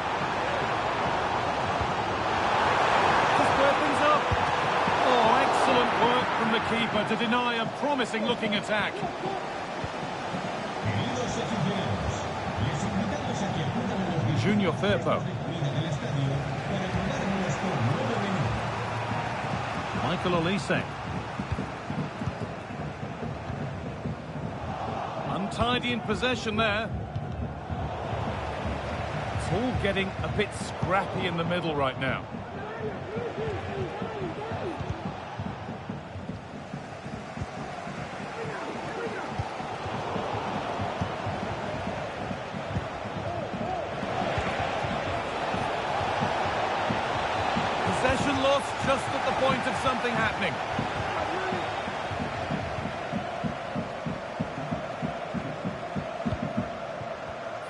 To square things up. Oh, excellent work from the keeper to deny a promising-looking attack. Junior Firpo. Michael Olise. Untidy in possession there. It's all getting a bit scrappy in the middle right now. of something happening.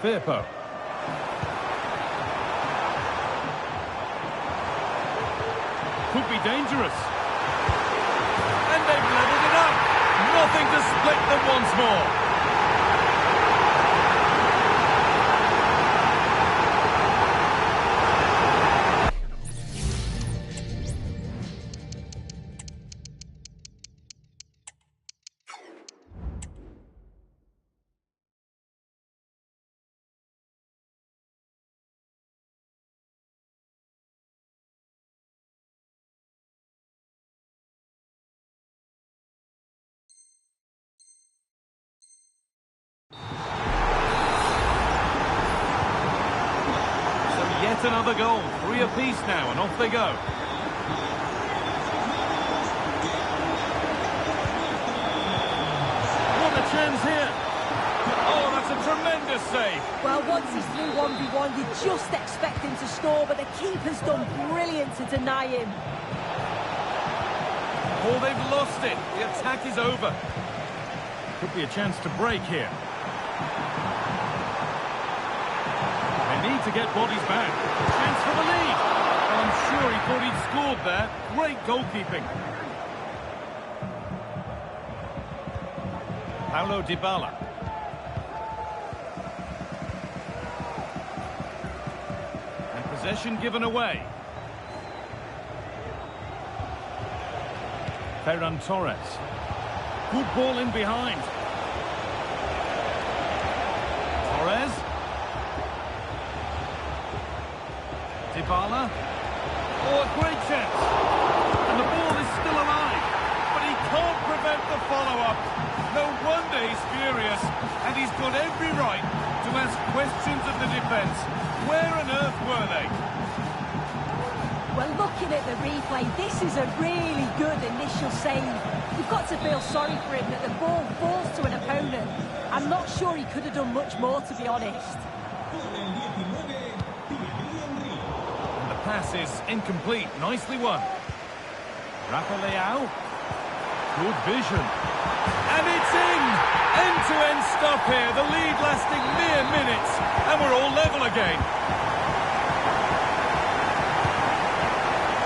Firpo. Could be dangerous. And they've levelled it up. Nothing to split them once more. Yet another goal, 3 apiece now, and off they go. What a chance here! Oh, that's a tremendous save! Well, once he's through 1v1, you just expect him to score, but the keeper's done brilliant to deny him. Oh, they've lost it. The attack is over. Could be a chance to break here. Need to get bodies back. Chance for the lead. Well, I'm sure he thought he'd scored there. Great goalkeeping. Paulo Dybala. And possession given away. Ferran Torres. Good ball in behind. Torres. Dybala. Oh, a great chance. And the ball is still alive. But he can't prevent the follow-up. No wonder he's furious. And he's got every right to ask questions of the defence. Where on earth were they? Well, looking at the replay, this is a really good initial save. You've got to feel sorry for him that the ball falls to an opponent. I'm not sure he could have done much more, to be honest. Pass is incomplete. Nicely won. Rafa Leao. Good vision. And it's in! End-to-end stop here. The lead lasting mere minutes. And we're all level again.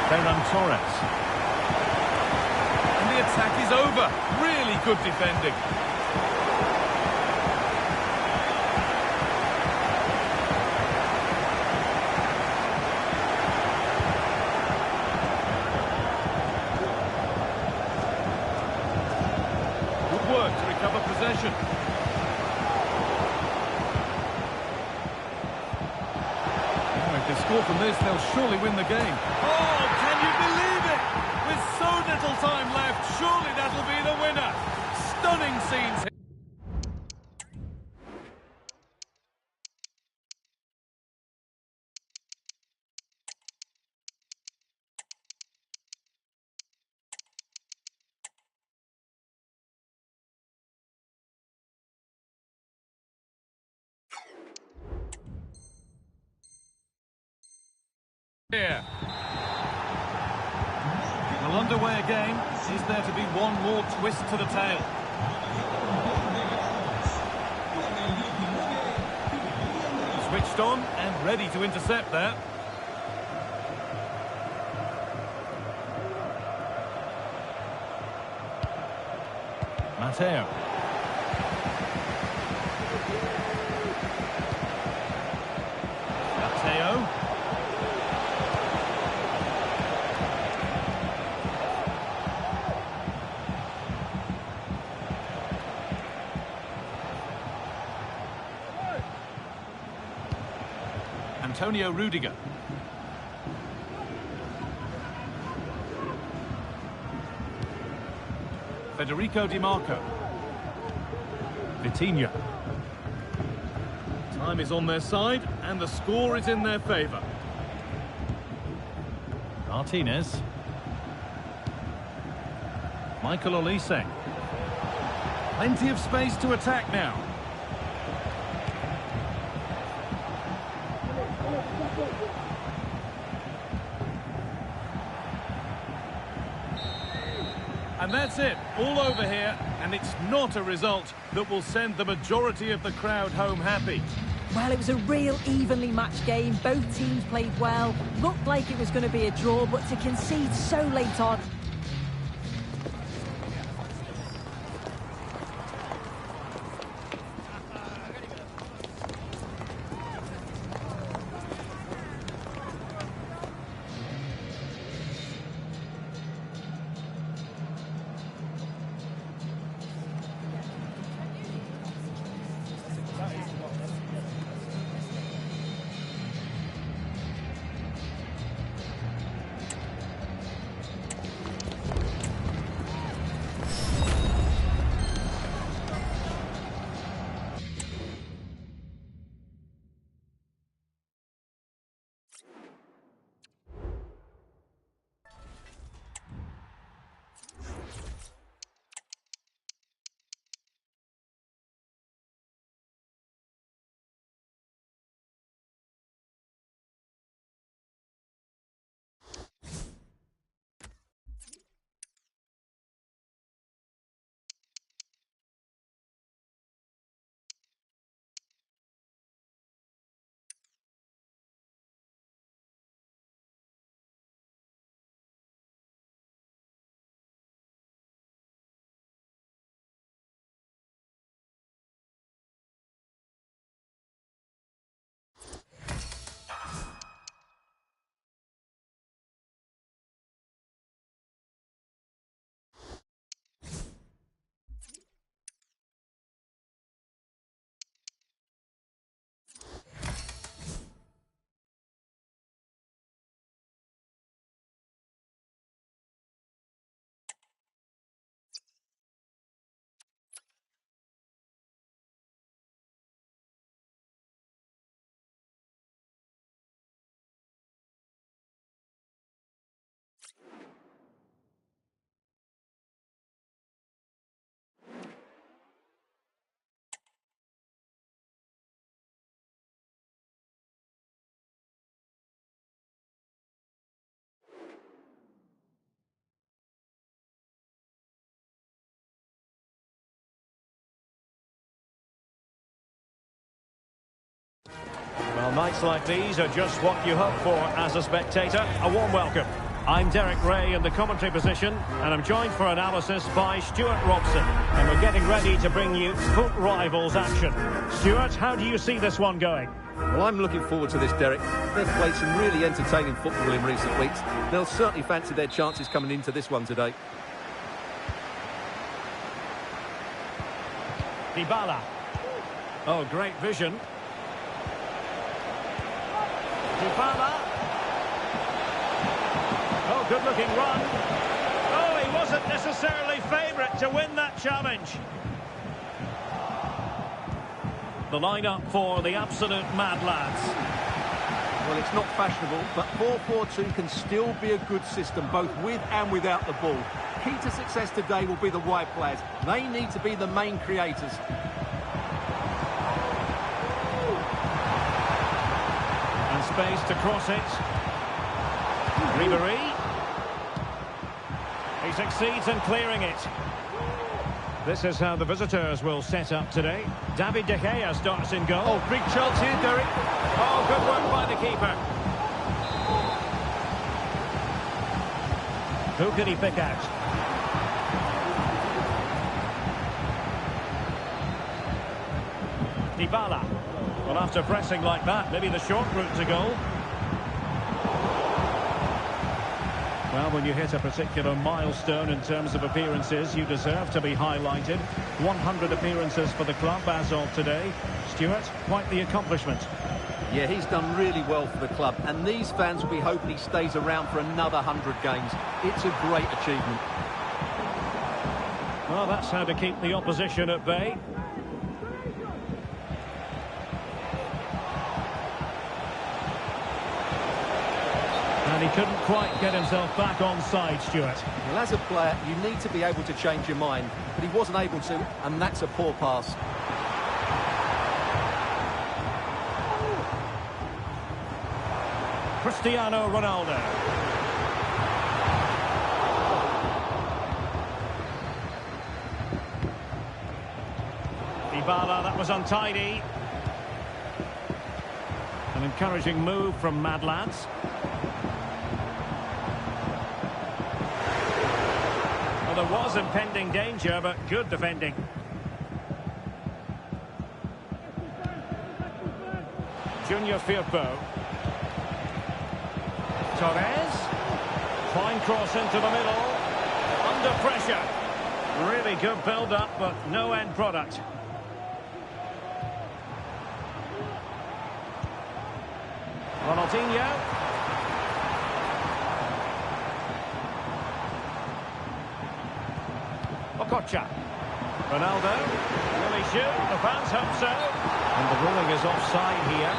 Ferran Torres. And the attack is over. Really good defending. Possession. If they score from this, they'll surely win the game. Oh, can you believe it? With so little time left, surely that'll be the winner. Stunning scenes here. Here. Well, underway again. Is there to be one more twist to the tail? Switched on and ready to intercept there. Mateo. Mateo. Antonio Rudiger. Federico Di Marco. Vitinha. Time is on their side, and the score is in their favour. Martinez. Michael Olise. Plenty of space to attack now. And that's it, all over here, and it's not a result that will send the majority of the crowd home happy. Well, it was a real evenly matched game. Both teams played well. Looked like it was going to be a draw, but to concede so late on... Well, nights like these are just what you hope for as a spectator. A warm welcome. I'm Derek Ray in the commentary position, and I'm joined for analysis by Stuart Robson. And we're getting ready to bring you foot rivals action. Stuart, how do you see this one going? Well, I'm looking forward to this, Derek. They've played some really entertaining football in recent weeks. They'll certainly fancy their chances coming into this one today. Dybala. Oh, great vision. Dybala. Oh, good-looking run. Oh, he wasn't necessarily favourite to win that challenge. The line-up for the absolute mad lads. Well, it's not fashionable, but 4-4-2 can still be a good system, both with and without the ball. Key to success today will be the wide players. They need to be the main creators. And space to cross it. Ribéry. He succeeds in clearing it. This is how the visitors will set up today. David De Gea starts in goal. Oh, big chance here, Derek. Oh, good work by the keeper. Who can he pick out? Dybala. Well, after pressing like that, maybe the short route to goal. Well, when you hit a particular milestone in terms of appearances, you deserve to be highlighted. 100 appearances for the club as of today. Stuart, quite the accomplishment. Yeah, he's done really well for the club, and these fans will be hoping he stays around for another 100 games. It's a great achievement. Well, that's how to keep the opposition at bay. And he couldn't quite get himself back on side, Stuart. Well, as a player, you need to be able to change your mind, but he wasn't able to, and that's a poor pass. Cristiano Ronaldo. Dybala, that was untidy. An encouraging move from Mad Lads. Well, there was impending danger, but good defending. Junior Firpo. Torres. Fine cross into the middle. Under pressure. Really good build-up, but no end product. Ronaldinho. Okocha. Ronaldo. Will he shoot? The fans hope so. And the ruling is offside here.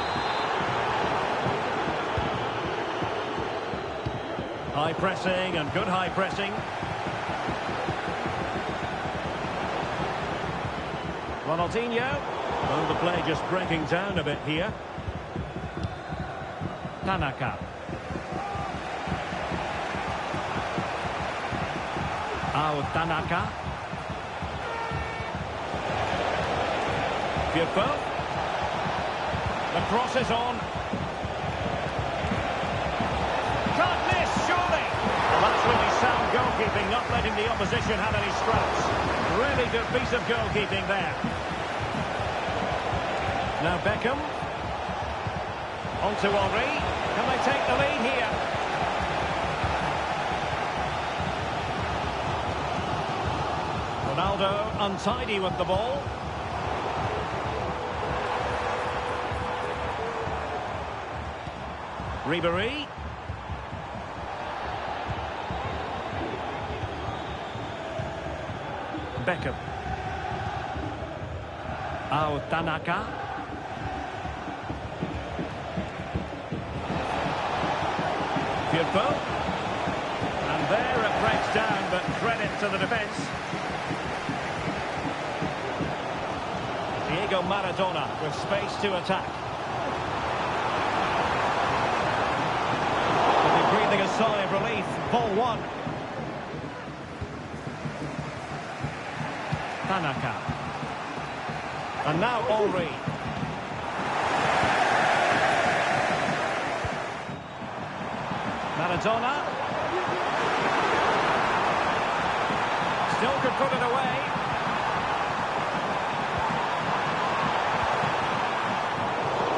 High pressing and good high pressing. Ronaldinho. Oh, the play just breaking down a bit here. Tanaka. Tanaka. Firpo. The cross is on. Can't miss, surely. Well, that's really sound goalkeeping, not letting the opposition have any scraps. Really good piece of goalkeeping there. Now Beckham. On to Henry. Can they take the lead here? Ronaldo untidy with the ball. Ribéry. Beckham. Tanaka. Firpo. And there it breaks down, but credit to the defence. Diego Maradona with space to attack. Breathing a sigh of relief. Ball one. Tanaka. And now Henry. Maradona. Still could put it away.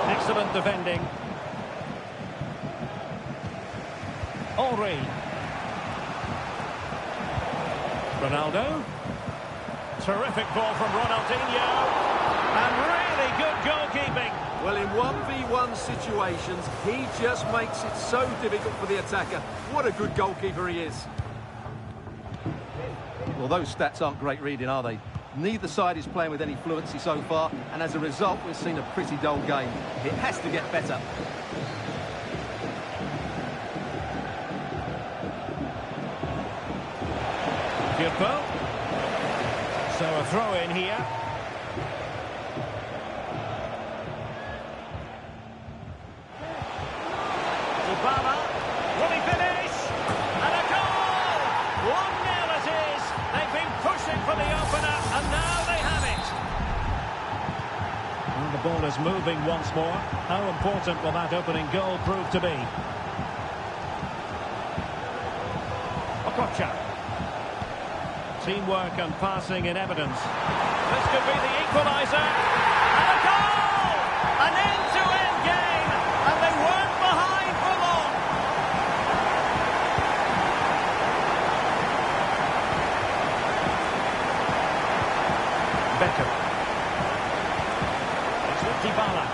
Excellent defending. Henry. Ronaldo. Terrific ball from Ronaldinho. And really good goalkeeping. Well, in 1v1 situations, he just makes it so difficult for the attacker. What a good goalkeeper he is. Well, those stats aren't great reading, are they? Neither side is playing with any fluency so far, and as a result, we've seen a pretty dull game. It has to get better. Firpo. So a throw in here. Dybala. Will he finish? And a goal! 1-0 it is. They've been pushing for the opener, and now they have it. And the ball is moving once more. How important will that opening goal prove to be? Okocha. Teamwork and passing in evidence. This could be the equaliser. And a goal! An end-to-end game. And they weren't behind for long. Beckham. It's with Dybala.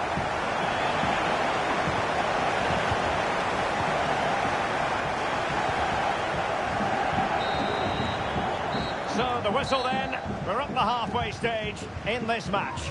So the whistle then, we're up the halfway stage in this match.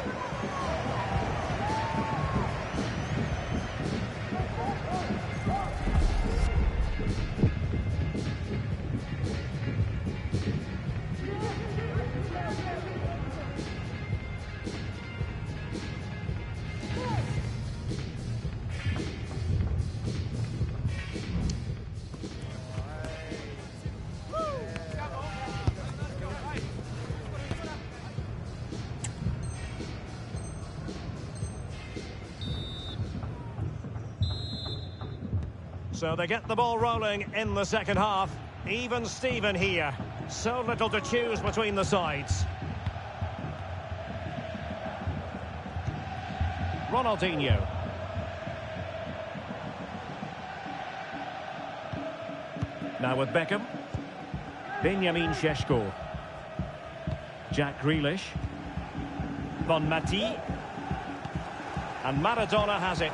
So they get the ball rolling in the second half. Even Steven here. So little to choose between the sides. Ronaldinho. Now with Beckham. Benjamin Šeško. Jack Grealish. Bon Mati. And Maradona has it.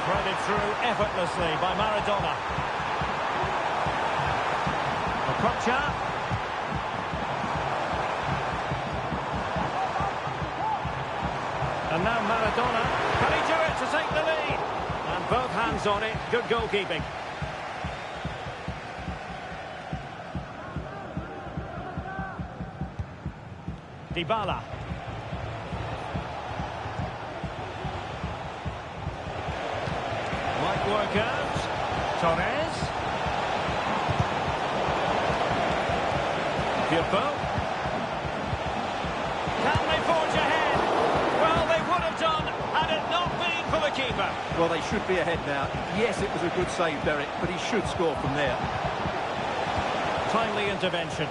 Threaded through effortlessly by Maradona. Okocha. And now Maradona. Can he do it to take the lead? And both hands on it. Good goalkeeping. Dybala. Might work out. Torres. Firpo. Can they forge ahead? Well, they would have done had it not been for the keeper. Well, they should be ahead now. Yes, it was a good save, Derek, but he should score from there. Timely intervention.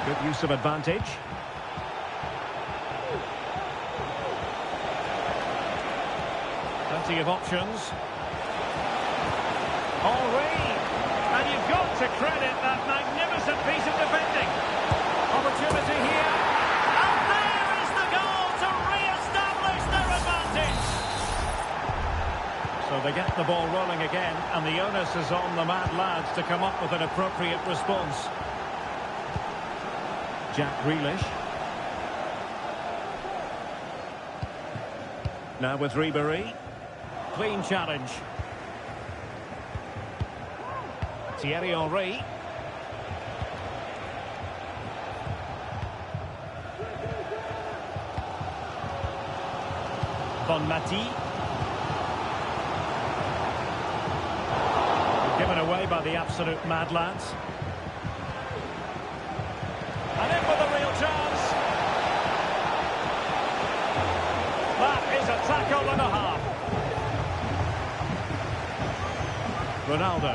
Good use of advantage. Plenty of options. Henry. And you've got to credit that magnificent piece of defending. Opportunity here. And there is the goal to re-establish their advantage. So they get the ball rolling again, and the onus is on the mad lads to come up with an appropriate response. Jack Grealish. Now with Ribéry. Clean challenge. Thierry Henry. Bon Mati. Given away by the absolute mad lads. And in with a real chance. That is a tackle and a half. Ronaldo.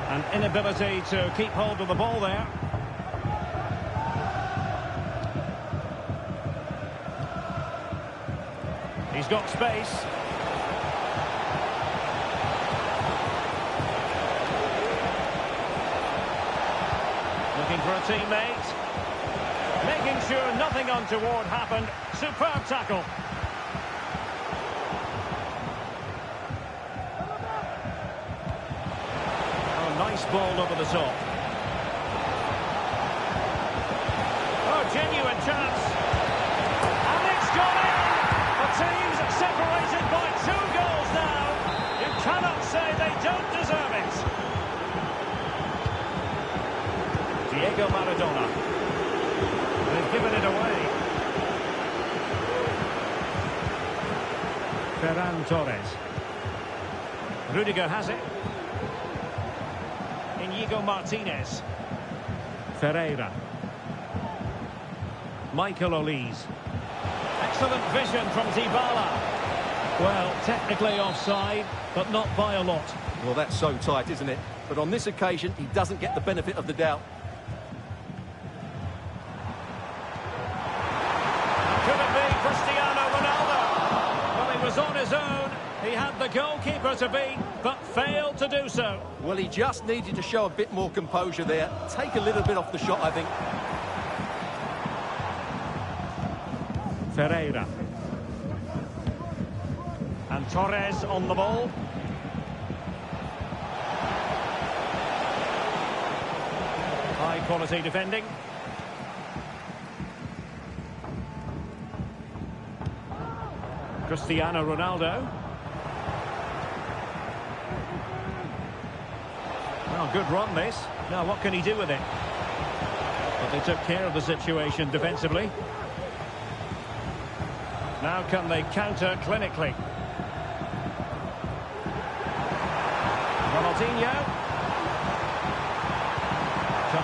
An inability to keep hold of the ball there. He's got space. Looking for a teammate. Making sure nothing untoward happened. Superb tackle. Oh, nice ball over the top. Oh, genuine chance. And it's gone in. The team's separated by 2 goals now. You cannot say they don't deserve it. Diego Maradona. They've given it away. Ferran Torres. Rudiger has it. Inigo Martinez. Ferreira. Michael Olise. Excellent vision from Dybala. Well, technically offside, but not by a lot. Well, that's so tight, isn't it? But on this occasion, he doesn't get the benefit of the doubt. Could it be Cristiano Ronaldo? Well, he was on his own. He had the goalkeeper to beat, but failed to do so. Well, he just needed to show a bit more composure there. Take a little bit off the shot, I think. Ferreira. And Torres on the ball. High quality defending. Cristiano Ronaldo. Well, good run this. Now what can he do with it? But they took care of the situation defensively. Now can they counter clinically? Ronaldinho.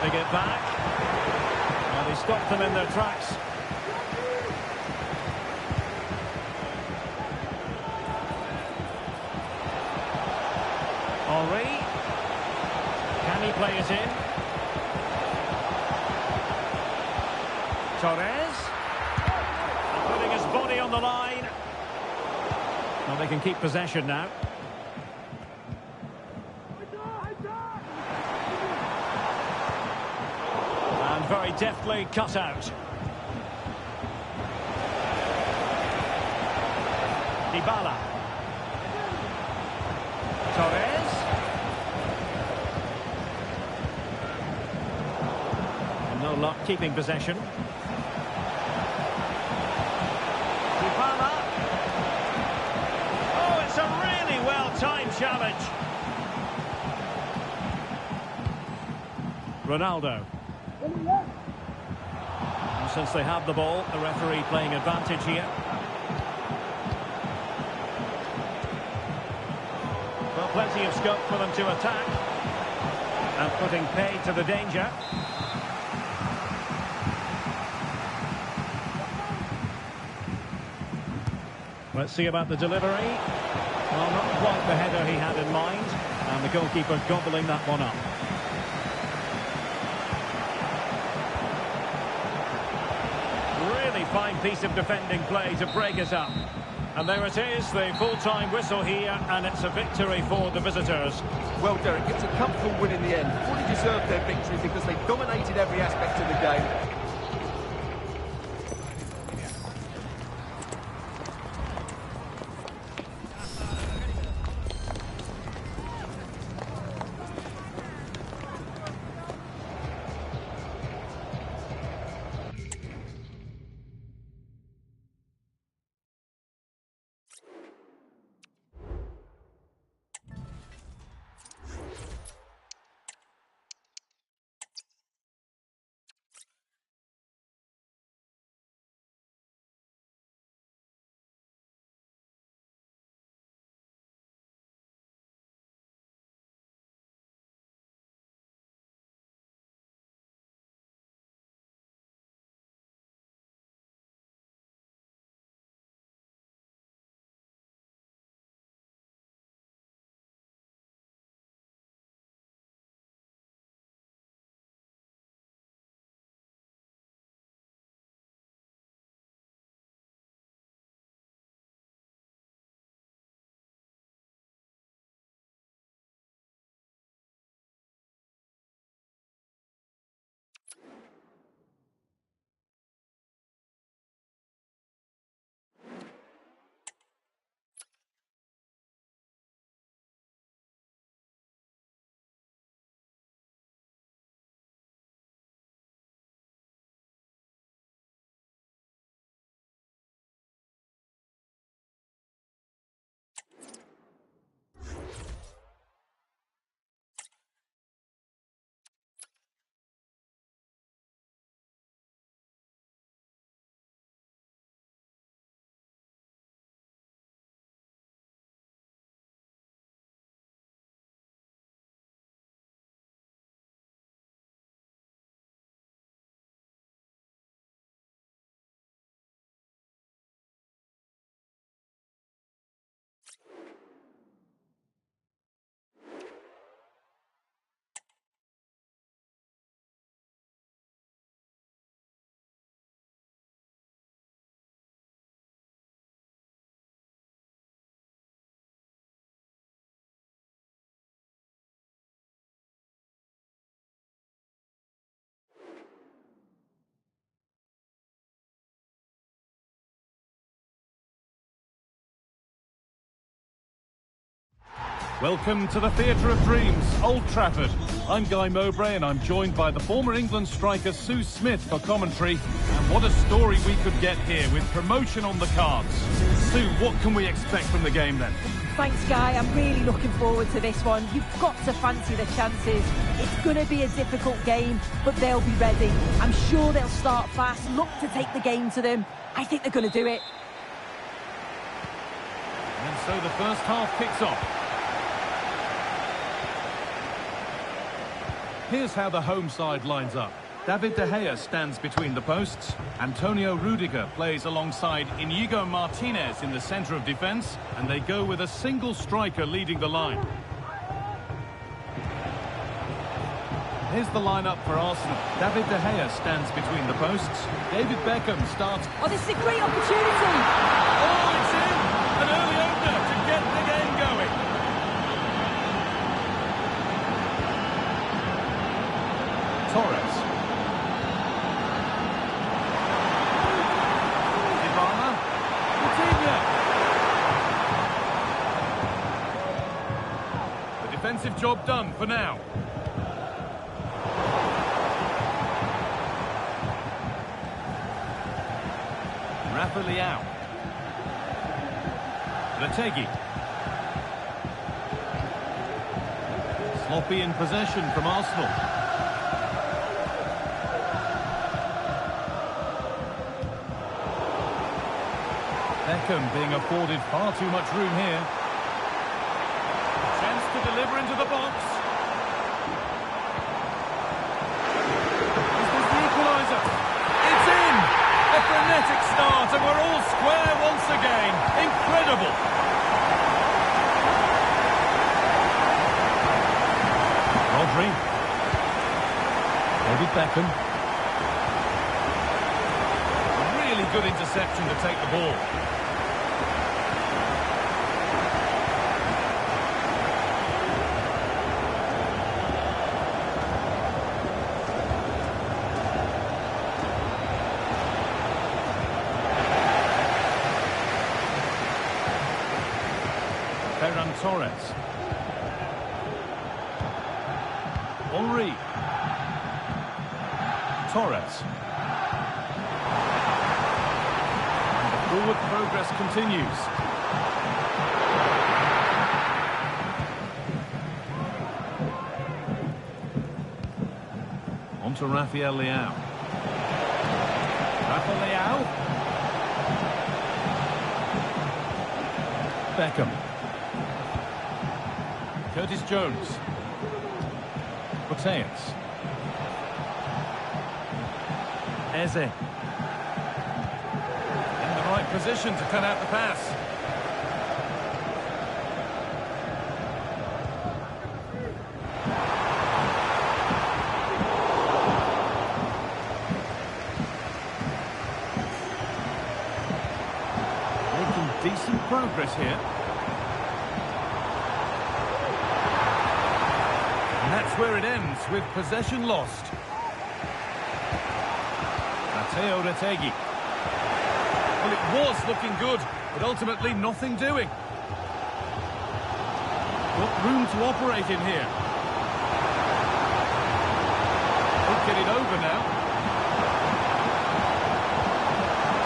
Winning it back. Well, he stopped them in their tracks. Henry. Can he play it in? Torres. Putting his body on the line. Well, they can keep possession now. And very deftly cut out. Dybala. Torres. And no luck keeping possession. Dybala. Oh, it's a really well-timed challenge. Ronaldo. And since they have the ball, the referee playing advantage here. Well, plenty of scope for them to attack. And putting paid to the danger. Let's see about the delivery. Well, not quite the header he had in mind. And the goalkeeper gobbling that one up. Really fine piece of defending play to break it up. And there it is, the full-time whistle here, and it's a victory for the visitors. Well, Derek, it's a comfortable win in the end. Fully deserved their victory because they dominated every aspect of the game. Welcome to the Theatre of Dreams, Old Trafford. I'm Guy Mowbray and I'm joined by the former England striker Sue Smith for commentary. And what a story we could get here with promotion on the cards. Sue, what can we expect from the game then? Thanks, Guy. I'm really looking forward to this one. You've got to fancy the chances. It's going to be a difficult game, but they'll be ready. I'm sure they'll start fast, look to take the game to them. I think they're going to do it. And so the first half kicks off. Here's how the home side lines up. David De Gea stands between the posts. Antonio Rudiger plays alongside Inigo Martinez in the centre of defence. And they go with a single striker leading the line. Here's the lineup for Arsenal. David De Gea stands between the posts. David Beckham starts. Oh, this is a great opportunity. Oh, it's in! An early opener to get the game going. Torres. Dybala. Coutinho. The defensive job done for now. Rafa Leao. Retegui. Sloppy in possession from Arsenal. Beckham being afforded far too much room here. Chance to deliver into the box. Is this the equaliser? It's in! A frenetic start and we're all square once again. Incredible! Rodri. David Beckham. Really good interception to take the ball. Ferran Torres. Henry. Torres. And the forward progress continues. On to Rafael Leao. Rafa Leao. Beckham. Curtis Jones. Mateus. Eze. In the right position to cut out the pass. Making decent progress here. And that's where it ends, with possession lost. Matteo Retegui. Well, it was looking good, but ultimately nothing doing. Got room to operate in here. Could get it over now.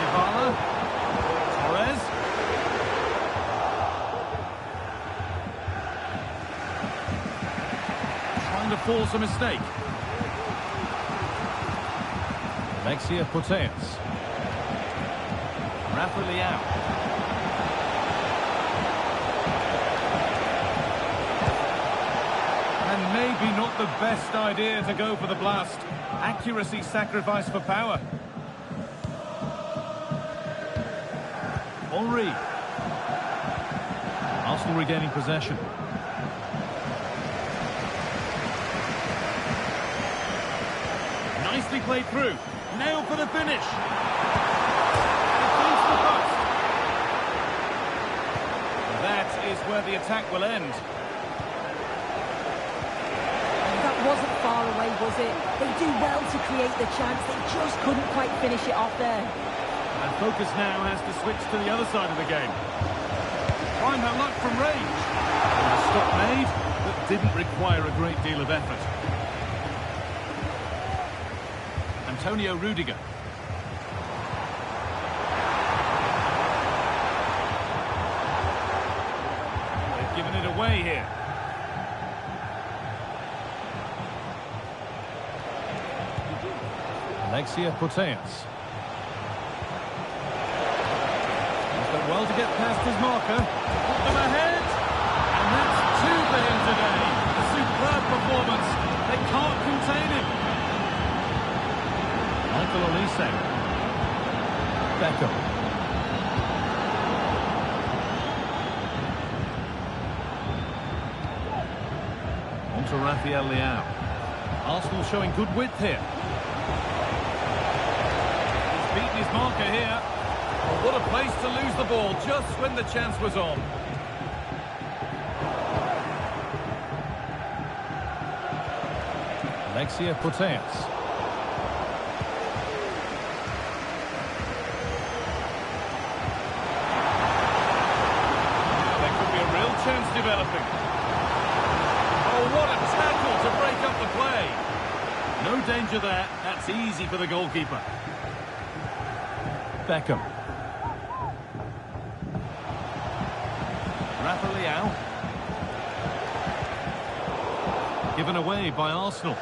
Dybala. Torres. To force a mistake. Alexia Putellas. Rafa Leao. And maybe not the best idea to go for the blast. Accuracy sacrificed for power. Henry. Arsenal regaining possession. Nicely played through. Now for the finish. Defends the post. That is where the attack will end. That wasn't far away, was it? They do well to create the chance. They just couldn't quite finish it off there. And focus now has to switch to the other side of the game. Trying her luck from range. And a stop made, but didn't require a great deal of effort. Antonio Rudiger. They've given it away here. Alexia Putellas. He's done well to get past his marker. Put them ahead. And that's two for him today. A superb performance. They can't to Rafael Leao. Arsenal showing good width here. He's beaten his marker here. Oh, what a place to lose the ball just when the chance was on. Alexia Putellas. There could be a real chance developing. Oh, what a tackle to break up the play. No danger there. That's easy for the goalkeeper. Beckham. Rafa Leao. Given away by Arsenal.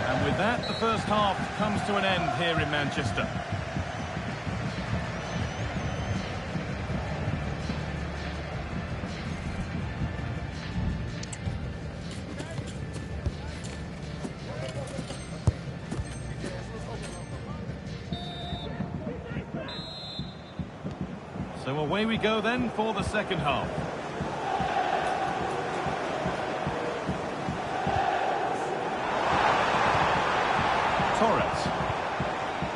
And with that, the first half comes to an end here in Manchester. So away we go then for the second half. Torres.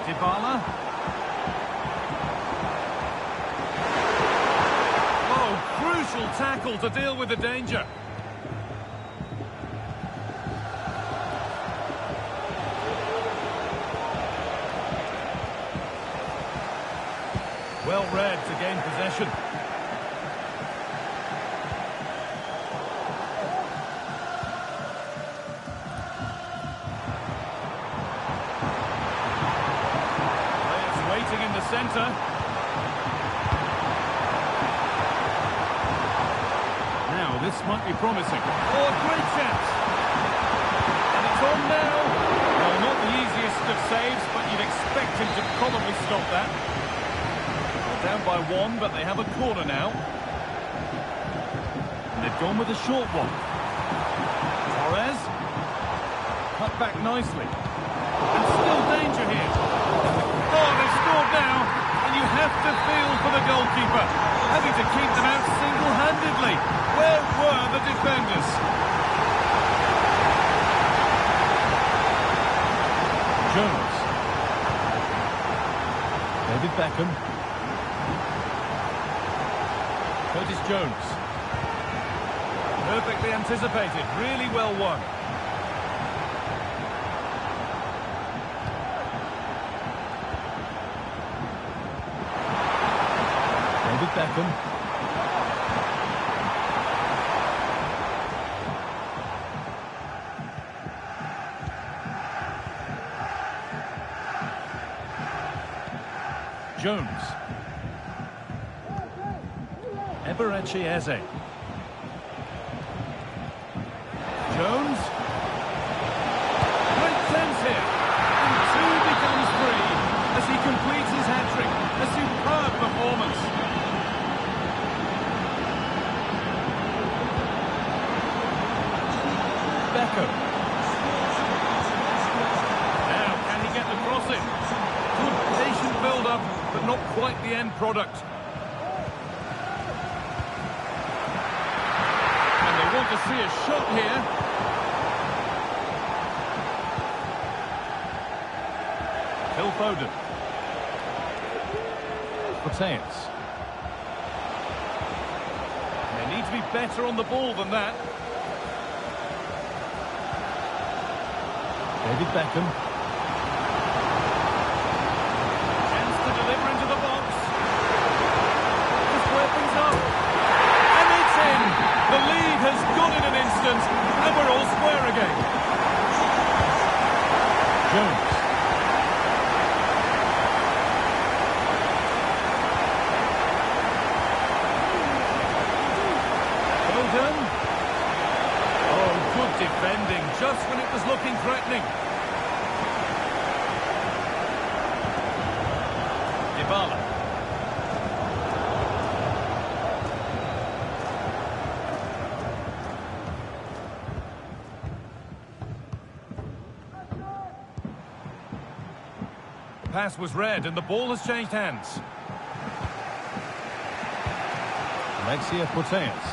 Dybala. Oh, crucial tackle to deal with the danger. Well read to gain possession. Players waiting in the centre. Now this might be promising. Oh, great chance. And it's on now. Well, not the easiest of saves, but you'd expect him to probably stop that. Down by one, but they have a corner now. And they've gone with a short one. Torres. Cut back nicely. And still danger here. Oh, they've scored now. And you have to feel for the goalkeeper. Having to keep them out single-handedly. Where were the defenders? Jones. David Beckham. Curtis Jones. Perfectly anticipated, really well won. David Beckham. Jones. Eberechi Eze. Jones. Great sense here. And two becomes three as he completes his hat-trick. A superb performance. Beckham. Now, can he get the crossing? Good patient build-up, but not quite the end product. Want to see a shot here. Phil Foden. Putellas. They need to be better on the ball than that. David Beckham. Chance to deliver into the box. Just weapons up. And it's in. The lead has gone in an instant, and we're all square again. Jones. Foden. Oh, good defending, just when it was looking threatening. Dybala. Pass was read and the ball has changed hands. Alexia Putellas.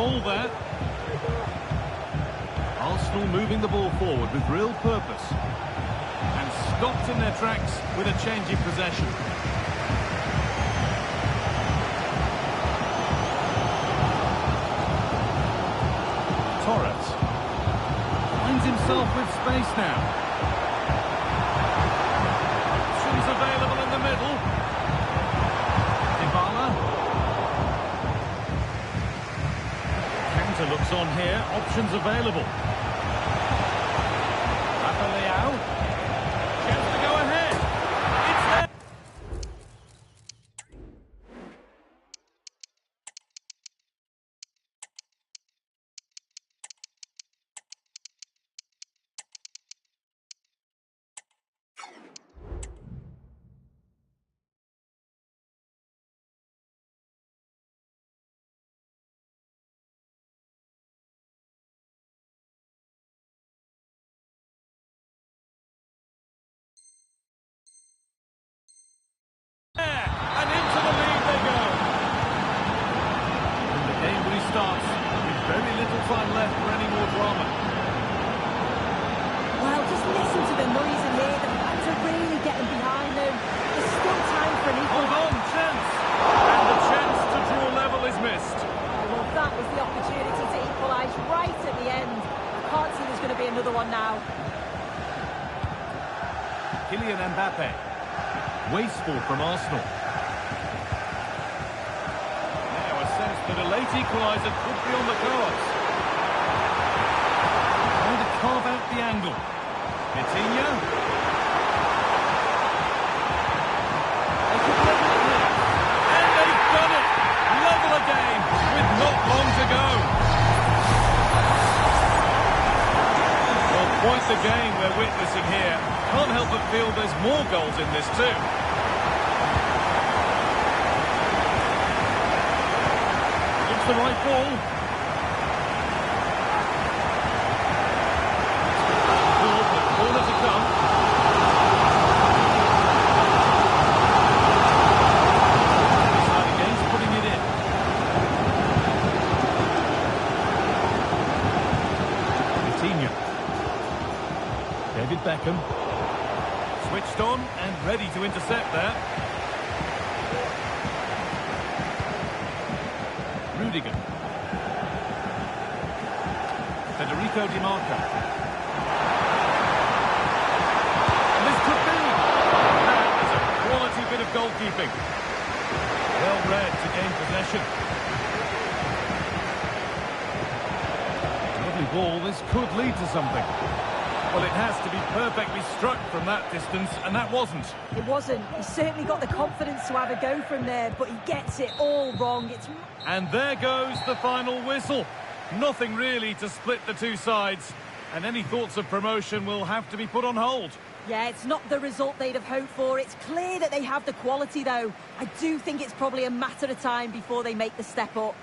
ball there. Arsenal moving the ball forward with real purpose. And stopped in their tracks with a change in possession. Torres finds himself with space now. Options available in the middle. Dybala. Counter looks on here. Options available. Rafa Leao. Chance to go ahead. It's there. And into the lead they go. And the game restarts with very little time left for any more drama. Well, just listen to the noise in here. The fans are really getting behind them. There's still time for an equal. Hold on, chance! And the chance to draw level is missed. Oh, well, that was the opportunity to equalise right at the end. I can't see there's going to be another one now. Kylian Mbappe. Wasteful from Arsenal. Now a sense that a late equaliser could be on the cards. Trying to carve out the angle. Vitinha. They could level it here. And they've done it! Level again with not long to go. Well, quite the game we're witnessing here. Can't help but feel there's more goals in this too. It's the right ball. Corner to come. Decide against putting it in. Vitinha. David Beckham. Switched on and ready to intercept there. Rudiger. Federico Di Marco. And this could be. That is a quality bit of goalkeeping. Well read to gain possession. Lovely ball. This could lead to something. Well, it has to be perfectly struck from that distance, and that wasn't. It wasn't. He's certainly got the confidence to have a go from there, but he gets it all wrong. And there goes the final whistle. Nothing really to split the two sides, and any thoughts of promotion will have to be put on hold. Yeah, it's not the result they'd have hoped for. It's clear that they have the quality, though. I do think it's probably a matter of time before they make the step up.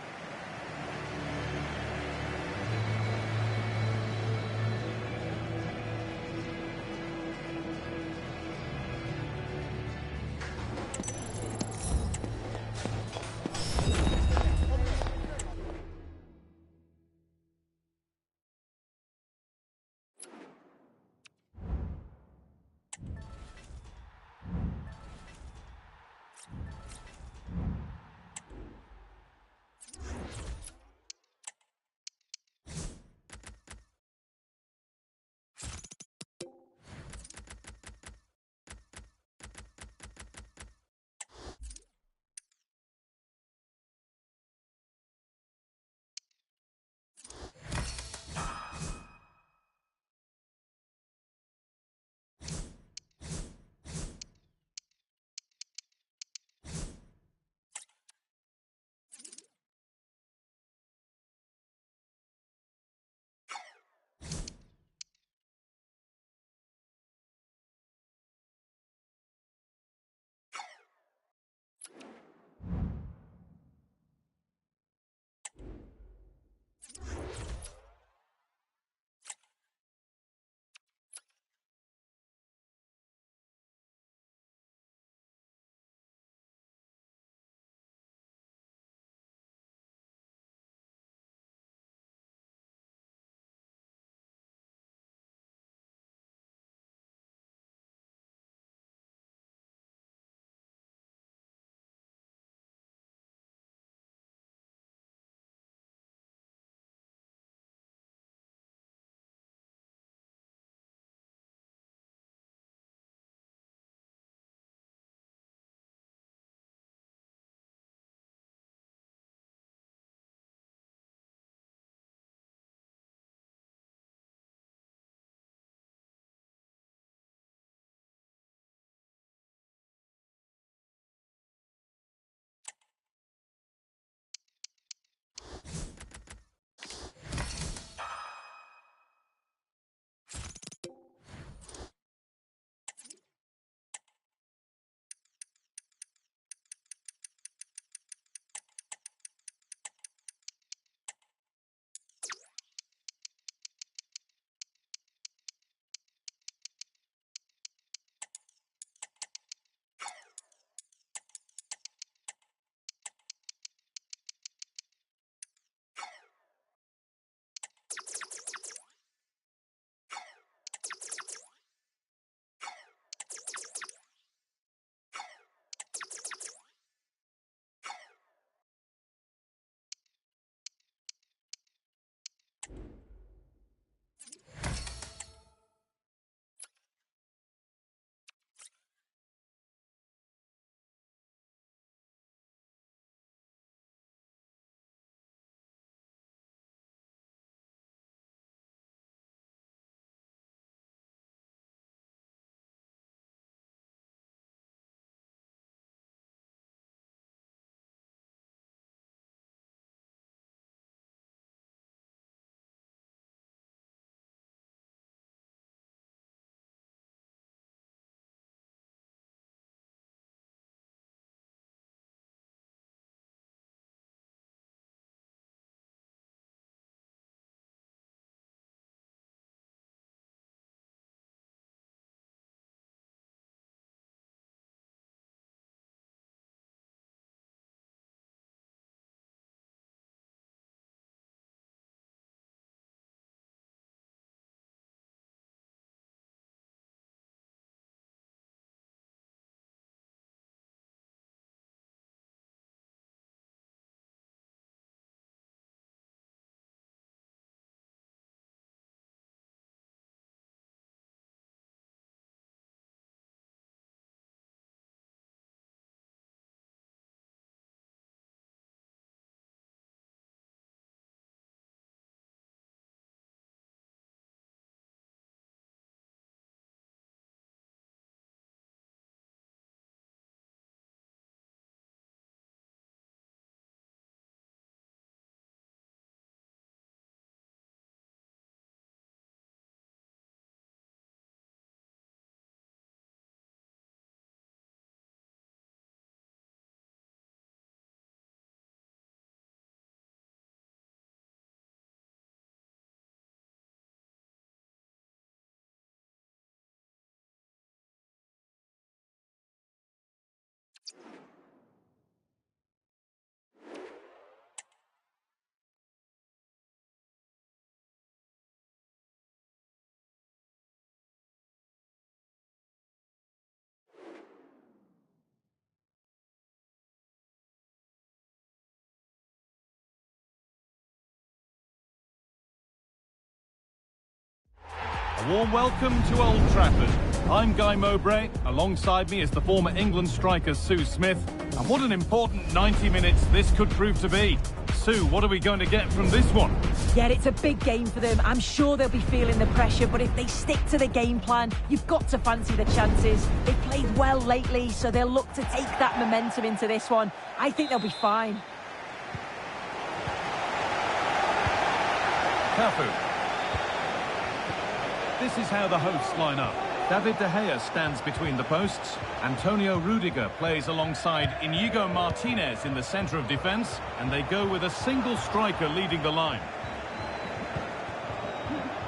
A warm welcome to Old Trafford. I'm Guy Mowbray. Alongside me is the former England striker Sue Smith. And what an important 90 minutes this could prove to be. Sue, what are we going to get from this one? Yeah, it's a big game for them. I'm sure they'll be feeling the pressure, but if they stick to the game plan, you've got to fancy the chances. They've played well lately, so they'll look to take that momentum into this one. I think they'll be fine. Cafu. This is how the hosts line up. David De Gea stands between the posts. Antonio Rudiger plays alongside Inigo Martinez in the centre of defence. And they go with a single striker leading the line.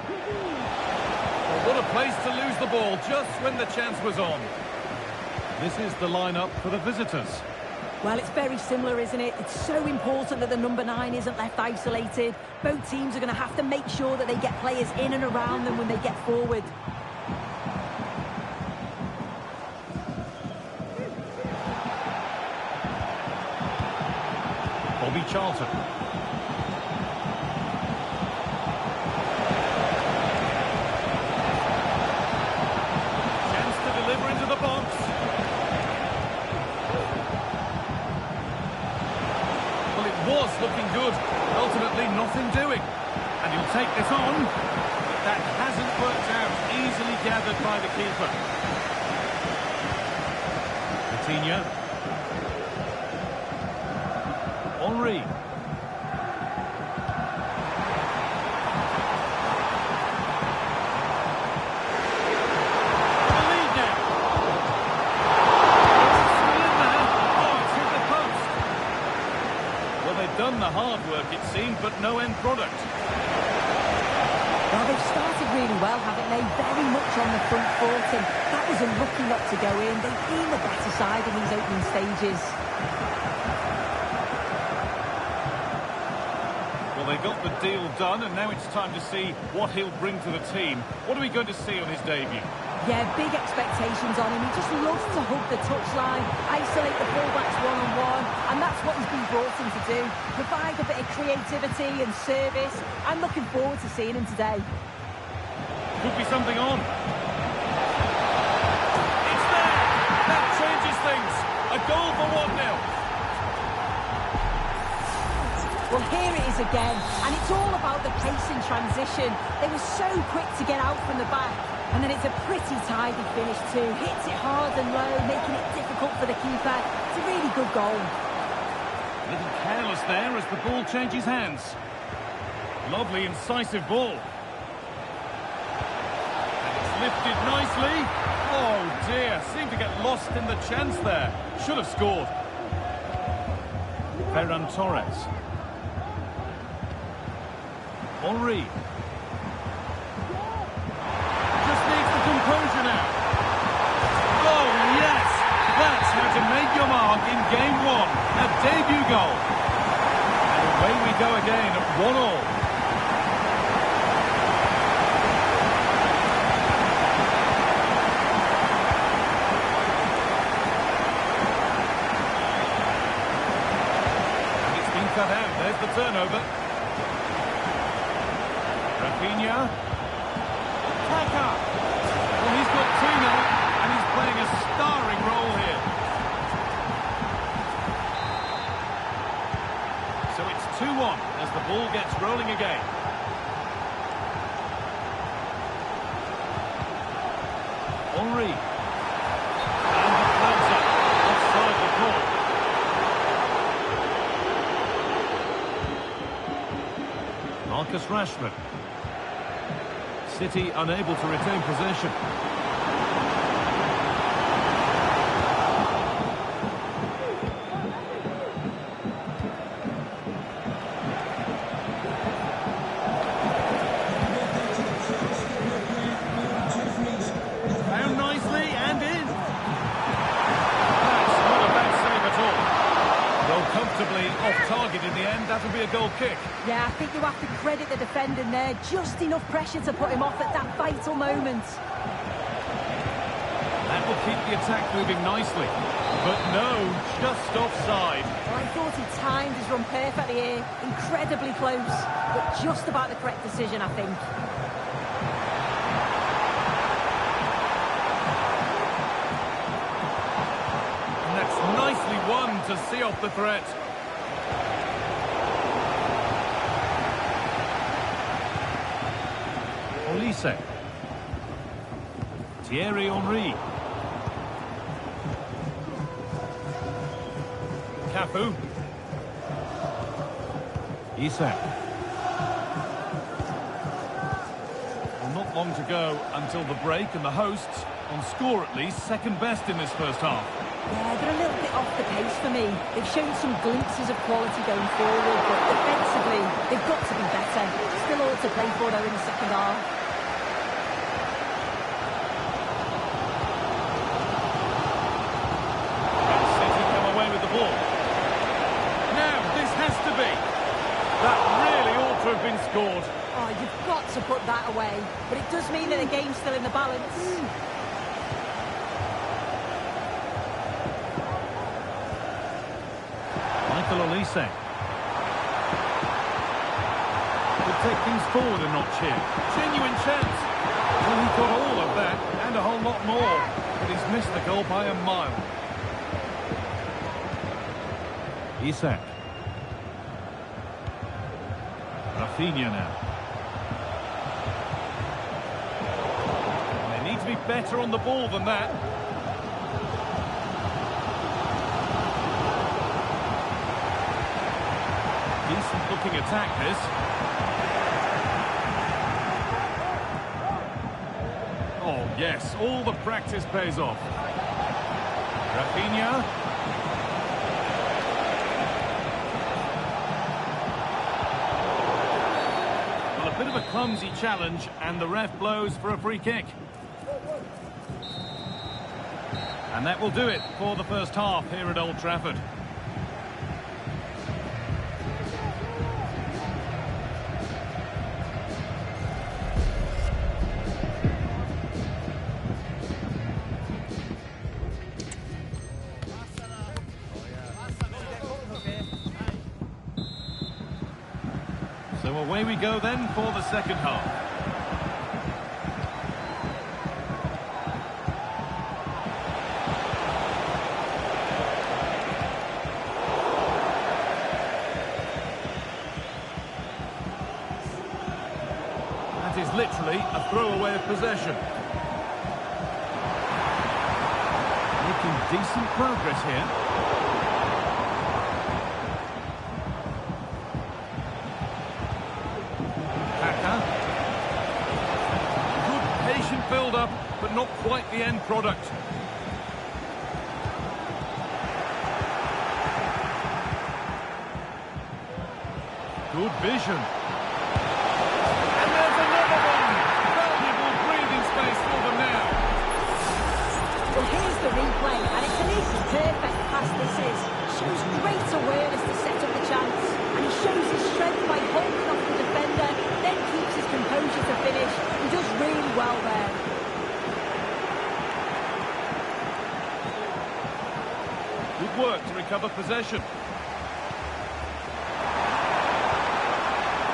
Well, what a place to lose the ball just when the chance was on. This is the lineup for the visitors. Well, it's very similar, isn't it? It's so important that the number 9 isn't left isolated. Both teams are going to have to make sure that they get players in and around them when they get forward. Bobby Charlton. Chance to deliver into the box. Well, it was looking good. Ultimately, nothing doing. And he'll take this on. But that hasn't worked out. Easily gathered by the keeper. Coutinho. Henry. The lead now. Still in there. Oh, it's hit the post. Well, they've done the hard work, it seemed, but no end product. Well, they've started really well, haven't they? Very much on the front foot, and that was unlucky not to go in. They've been the better side in these opening stages. Well, they got the deal done, and now it's time to see what he'll bring to the team. What are we going to see on his debut? Yeah, big expectations on him. He just loves to hug the touchline, isolate the fullbacks one-on-one, and that's what he's been brought in to do. Provide a bit of creativity and service. I'm looking forward to seeing him today. Could be something on. It's there! That changes things. A goal for 1-0. Well, here it is again, and it's all about the pace in transition. They were so quick to get out from the back, and then it's a pretty tidy finish too. Hits it hard and low, making it difficult for the keeper. It's a really good goal. A little careless there as the ball changes hands. Lovely, incisive ball. And it's lifted nicely. Oh dear, seemed to get lost in the chance there. Should have scored. Ferran Torres. Henry. Just needs the composure now. Oh, yes! That's how to make your mark in game 1. A debut goal. And away we go again at 1-1. And it's been cut out. There's the turnover. Rafinha. Kaka. Well, he's got 2 now, and he's playing a starring role here. So it's 2-1 as the ball gets rolling again. Henry. And the flags up. Offside the call. Marcus Rashford. City unable to retain possession. Found nicely and in. That's not a bad Possibly off target in the end. That would be a goal kick. Yeah, I think you have to credit the defender there. Just enough pressure to put him off at that vital moment. That will keep the attack moving nicely. But no, just offside. Well, I thought he timed his run perfectly here. Incredibly close, but just about the correct decision, I think. And that's nicely won to see off the threat. Olise. Thierry Henry. Cafu. Isak. Well, not long to go until the break, and the hosts, on score at least, second best in this first half. Yeah, they're a little bit off the pace for me. They've shown some glimpses of quality going forward, but defensively, they've got to be better. Still all to play for, though, in the second half. Scored. Oh, you've got to put that away. But it does mean that the game's still in the balance. Michael Olise. Could take things forward a notch here. Genuine chance. Well, he got all of that and a whole lot more. But he's missed the goal by a mile. Isak. Rafinha now. They need to be better on the ball than that. Decent looking attack, this. Oh yes, all the practice pays off. Rafinha. Bit of a clumsy challenge, and the ref blows for a free kick. And that will do it for the first half here at Old Trafford. So away we go then for the second half. That is literally a throwaway of possession. Making decent progress here. Build-up, but not quite the end product. Good vision. And there's another one! Valuable breathing space for them now. Well, here's the replay, and it's an easy, perfect pass this is. Shows great awareness to set up the chance, and he shows his strength by holding off the defender, then keeps his composure to finish. He does really well there. Good work to recover possession.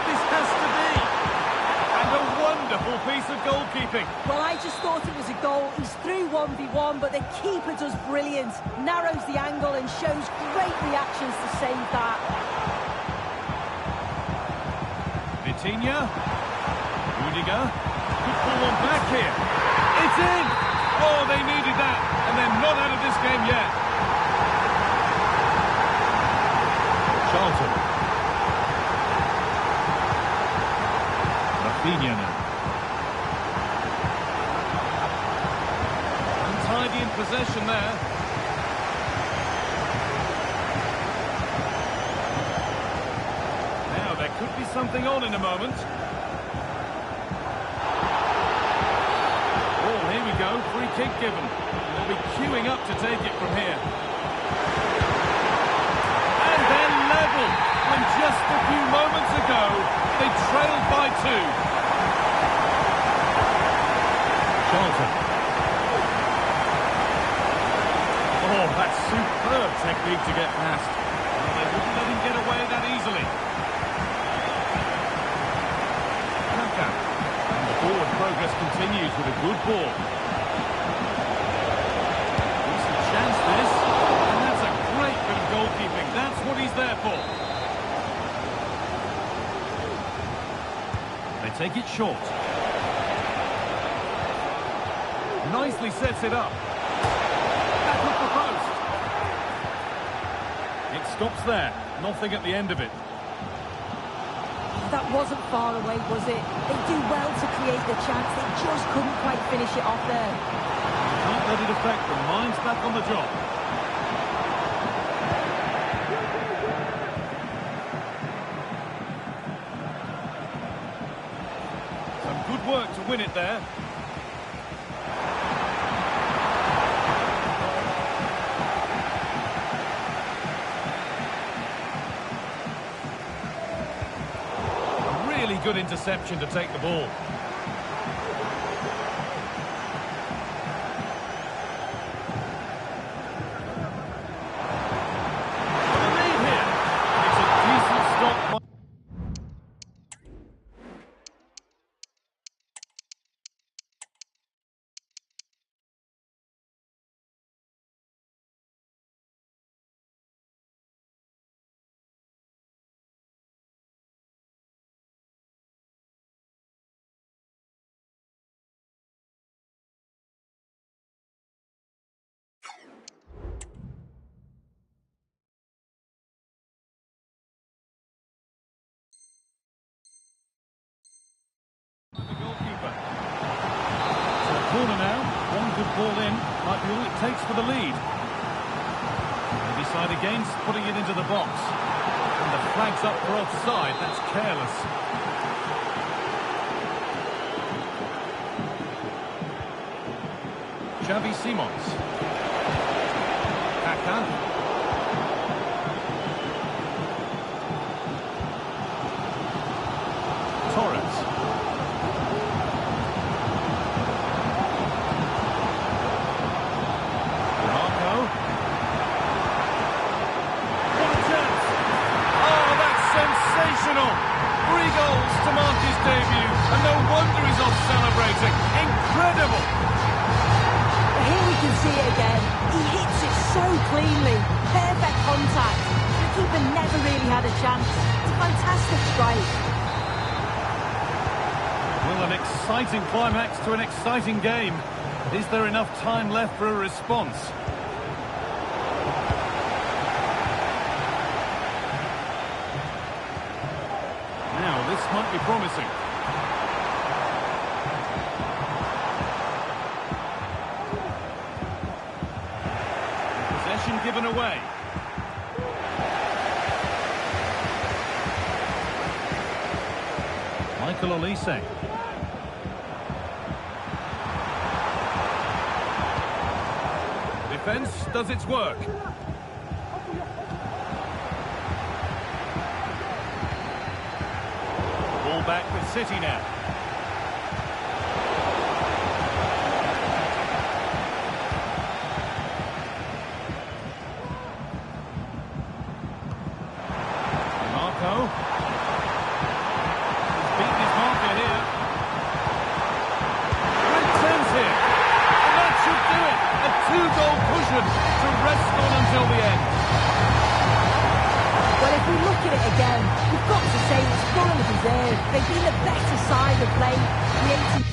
This has to be! And a wonderful piece of goalkeeping. Well, I just thought it was a goal. He's through 1v1, but the keeper does brilliant. Narrows the angle and shows great reactions to save that. Vitinha. Rudiger. Could pull one back here. It's in! Oh, they needed that. And they're not out of this game yet. Charlton. Rafinha now. Untidy in possession there. Now there could be something on in a moment. Oh, here we go. Free kick given. They'll be queuing up to take it from here. And then technique to get past. Well, they wouldn't let him get away that easily. Kaka. And the forward progress continues with a good ball. Decent chance this. And that's a great bit of goalkeeping. That's what he's there for. They take it short. Nicely sets it up. Back up the post. It stops there. Nothing at the end of it. That wasn't far away, was it? They do well to create the chance. They just couldn't quite finish it off there. Can't let it affect them. Mind's back on the job. Some good work to win it there. Really good interception to take the ball. The lead here. It's a decent stop. The goalkeeper. So a corner now. One good ball in. Might be all it takes for the lead. They decide against putting it into the box. And the flag's up for offside. That's careless. Xavi Simons. Kaka. Torres. Marco. What a chance! Oh, that's sensational! 3 goals to mark his debut, and no wonder he's off celebrating. Incredible! Here we can see it again. He hits it so cleanly. Perfect contact. The keeper never really had a chance. It's a fantastic strike. Well, an exciting climax to an exciting game. Is there enough time left for a response? Now, this might be promising. Possession given away. Michael Olise. Defence does its work. Ball back with City now. Marco. He's beaten his marker here. Great chance here. And that should do it. A 2-goal cushion to rest on until the end. Well, if we look at it again, we've got to say it's thoroughly deserved. They've been the better side of play, creating...